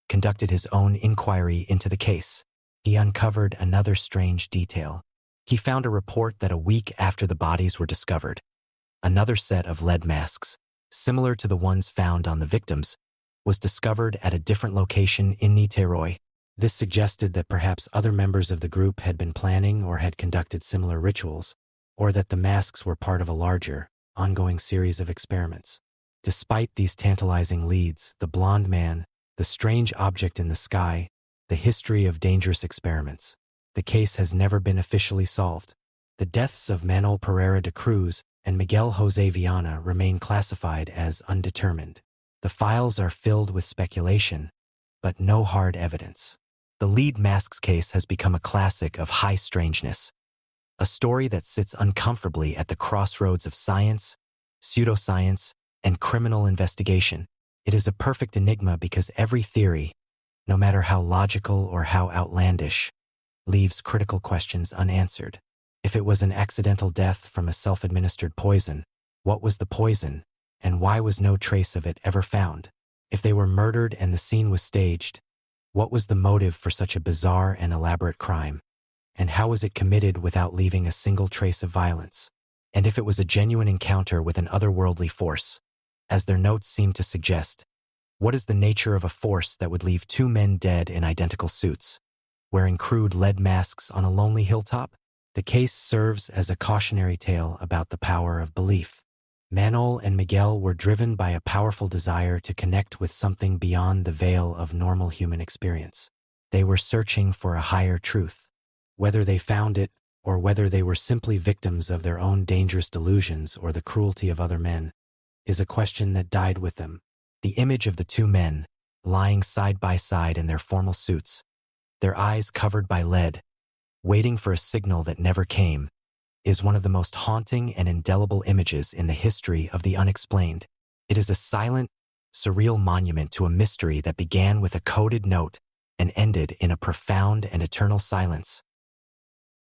conducted his own inquiry into the case. He uncovered another strange detail. He found a report that a week after the bodies were discovered, another set of lead masks, similar to the ones found on the victims, was discovered at a different location in Niteroi. This suggested that perhaps other members of the group had been planning or had conducted similar rituals, or that the masks were part of a larger, ongoing series of experiments. Despite these tantalizing leads, the blonde man, the strange object in the sky, the history of dangerous experiments, the case has never been officially solved. The deaths of Manuel Pereira de Cruz and Miguel José Viana remain classified as undetermined. The files are filled with speculation, but no hard evidence. The lead masks case has become a classic of high strangeness, a story that sits uncomfortably at the crossroads of science, pseudoscience, and criminal investigation. It is a perfect enigma because every theory, no matter how logical or how outlandish, leaves critical questions unanswered. If it was an accidental death from a self-administered poison, what was the poison, and why was no trace of it ever found? If they were murdered and the scene was staged, What was the motive for such a bizarre and elaborate crime? And how was it committed without leaving a single trace of violence? And if it was a genuine encounter with an otherworldly force, as their notes seem to suggest, what is the nature of a force that would leave two men dead in identical suits, wearing crude lead masks on a lonely hilltop? The case serves as a cautionary tale about the power of belief. Manuel and Miguel were driven by a powerful desire to connect with something beyond the veil of normal human experience. They were searching for a higher truth. Whether they found it, or whether they were simply victims of their own dangerous delusions or the cruelty of other men, is a question that died with them. The image of the two men, lying side by side in their formal suits, their eyes covered by lead, waiting for a signal that never came, is one of the most haunting and indelible images in the history of the unexplained. It is a silent, surreal monument to a mystery that began with a coded note and ended in a profound and eternal silence.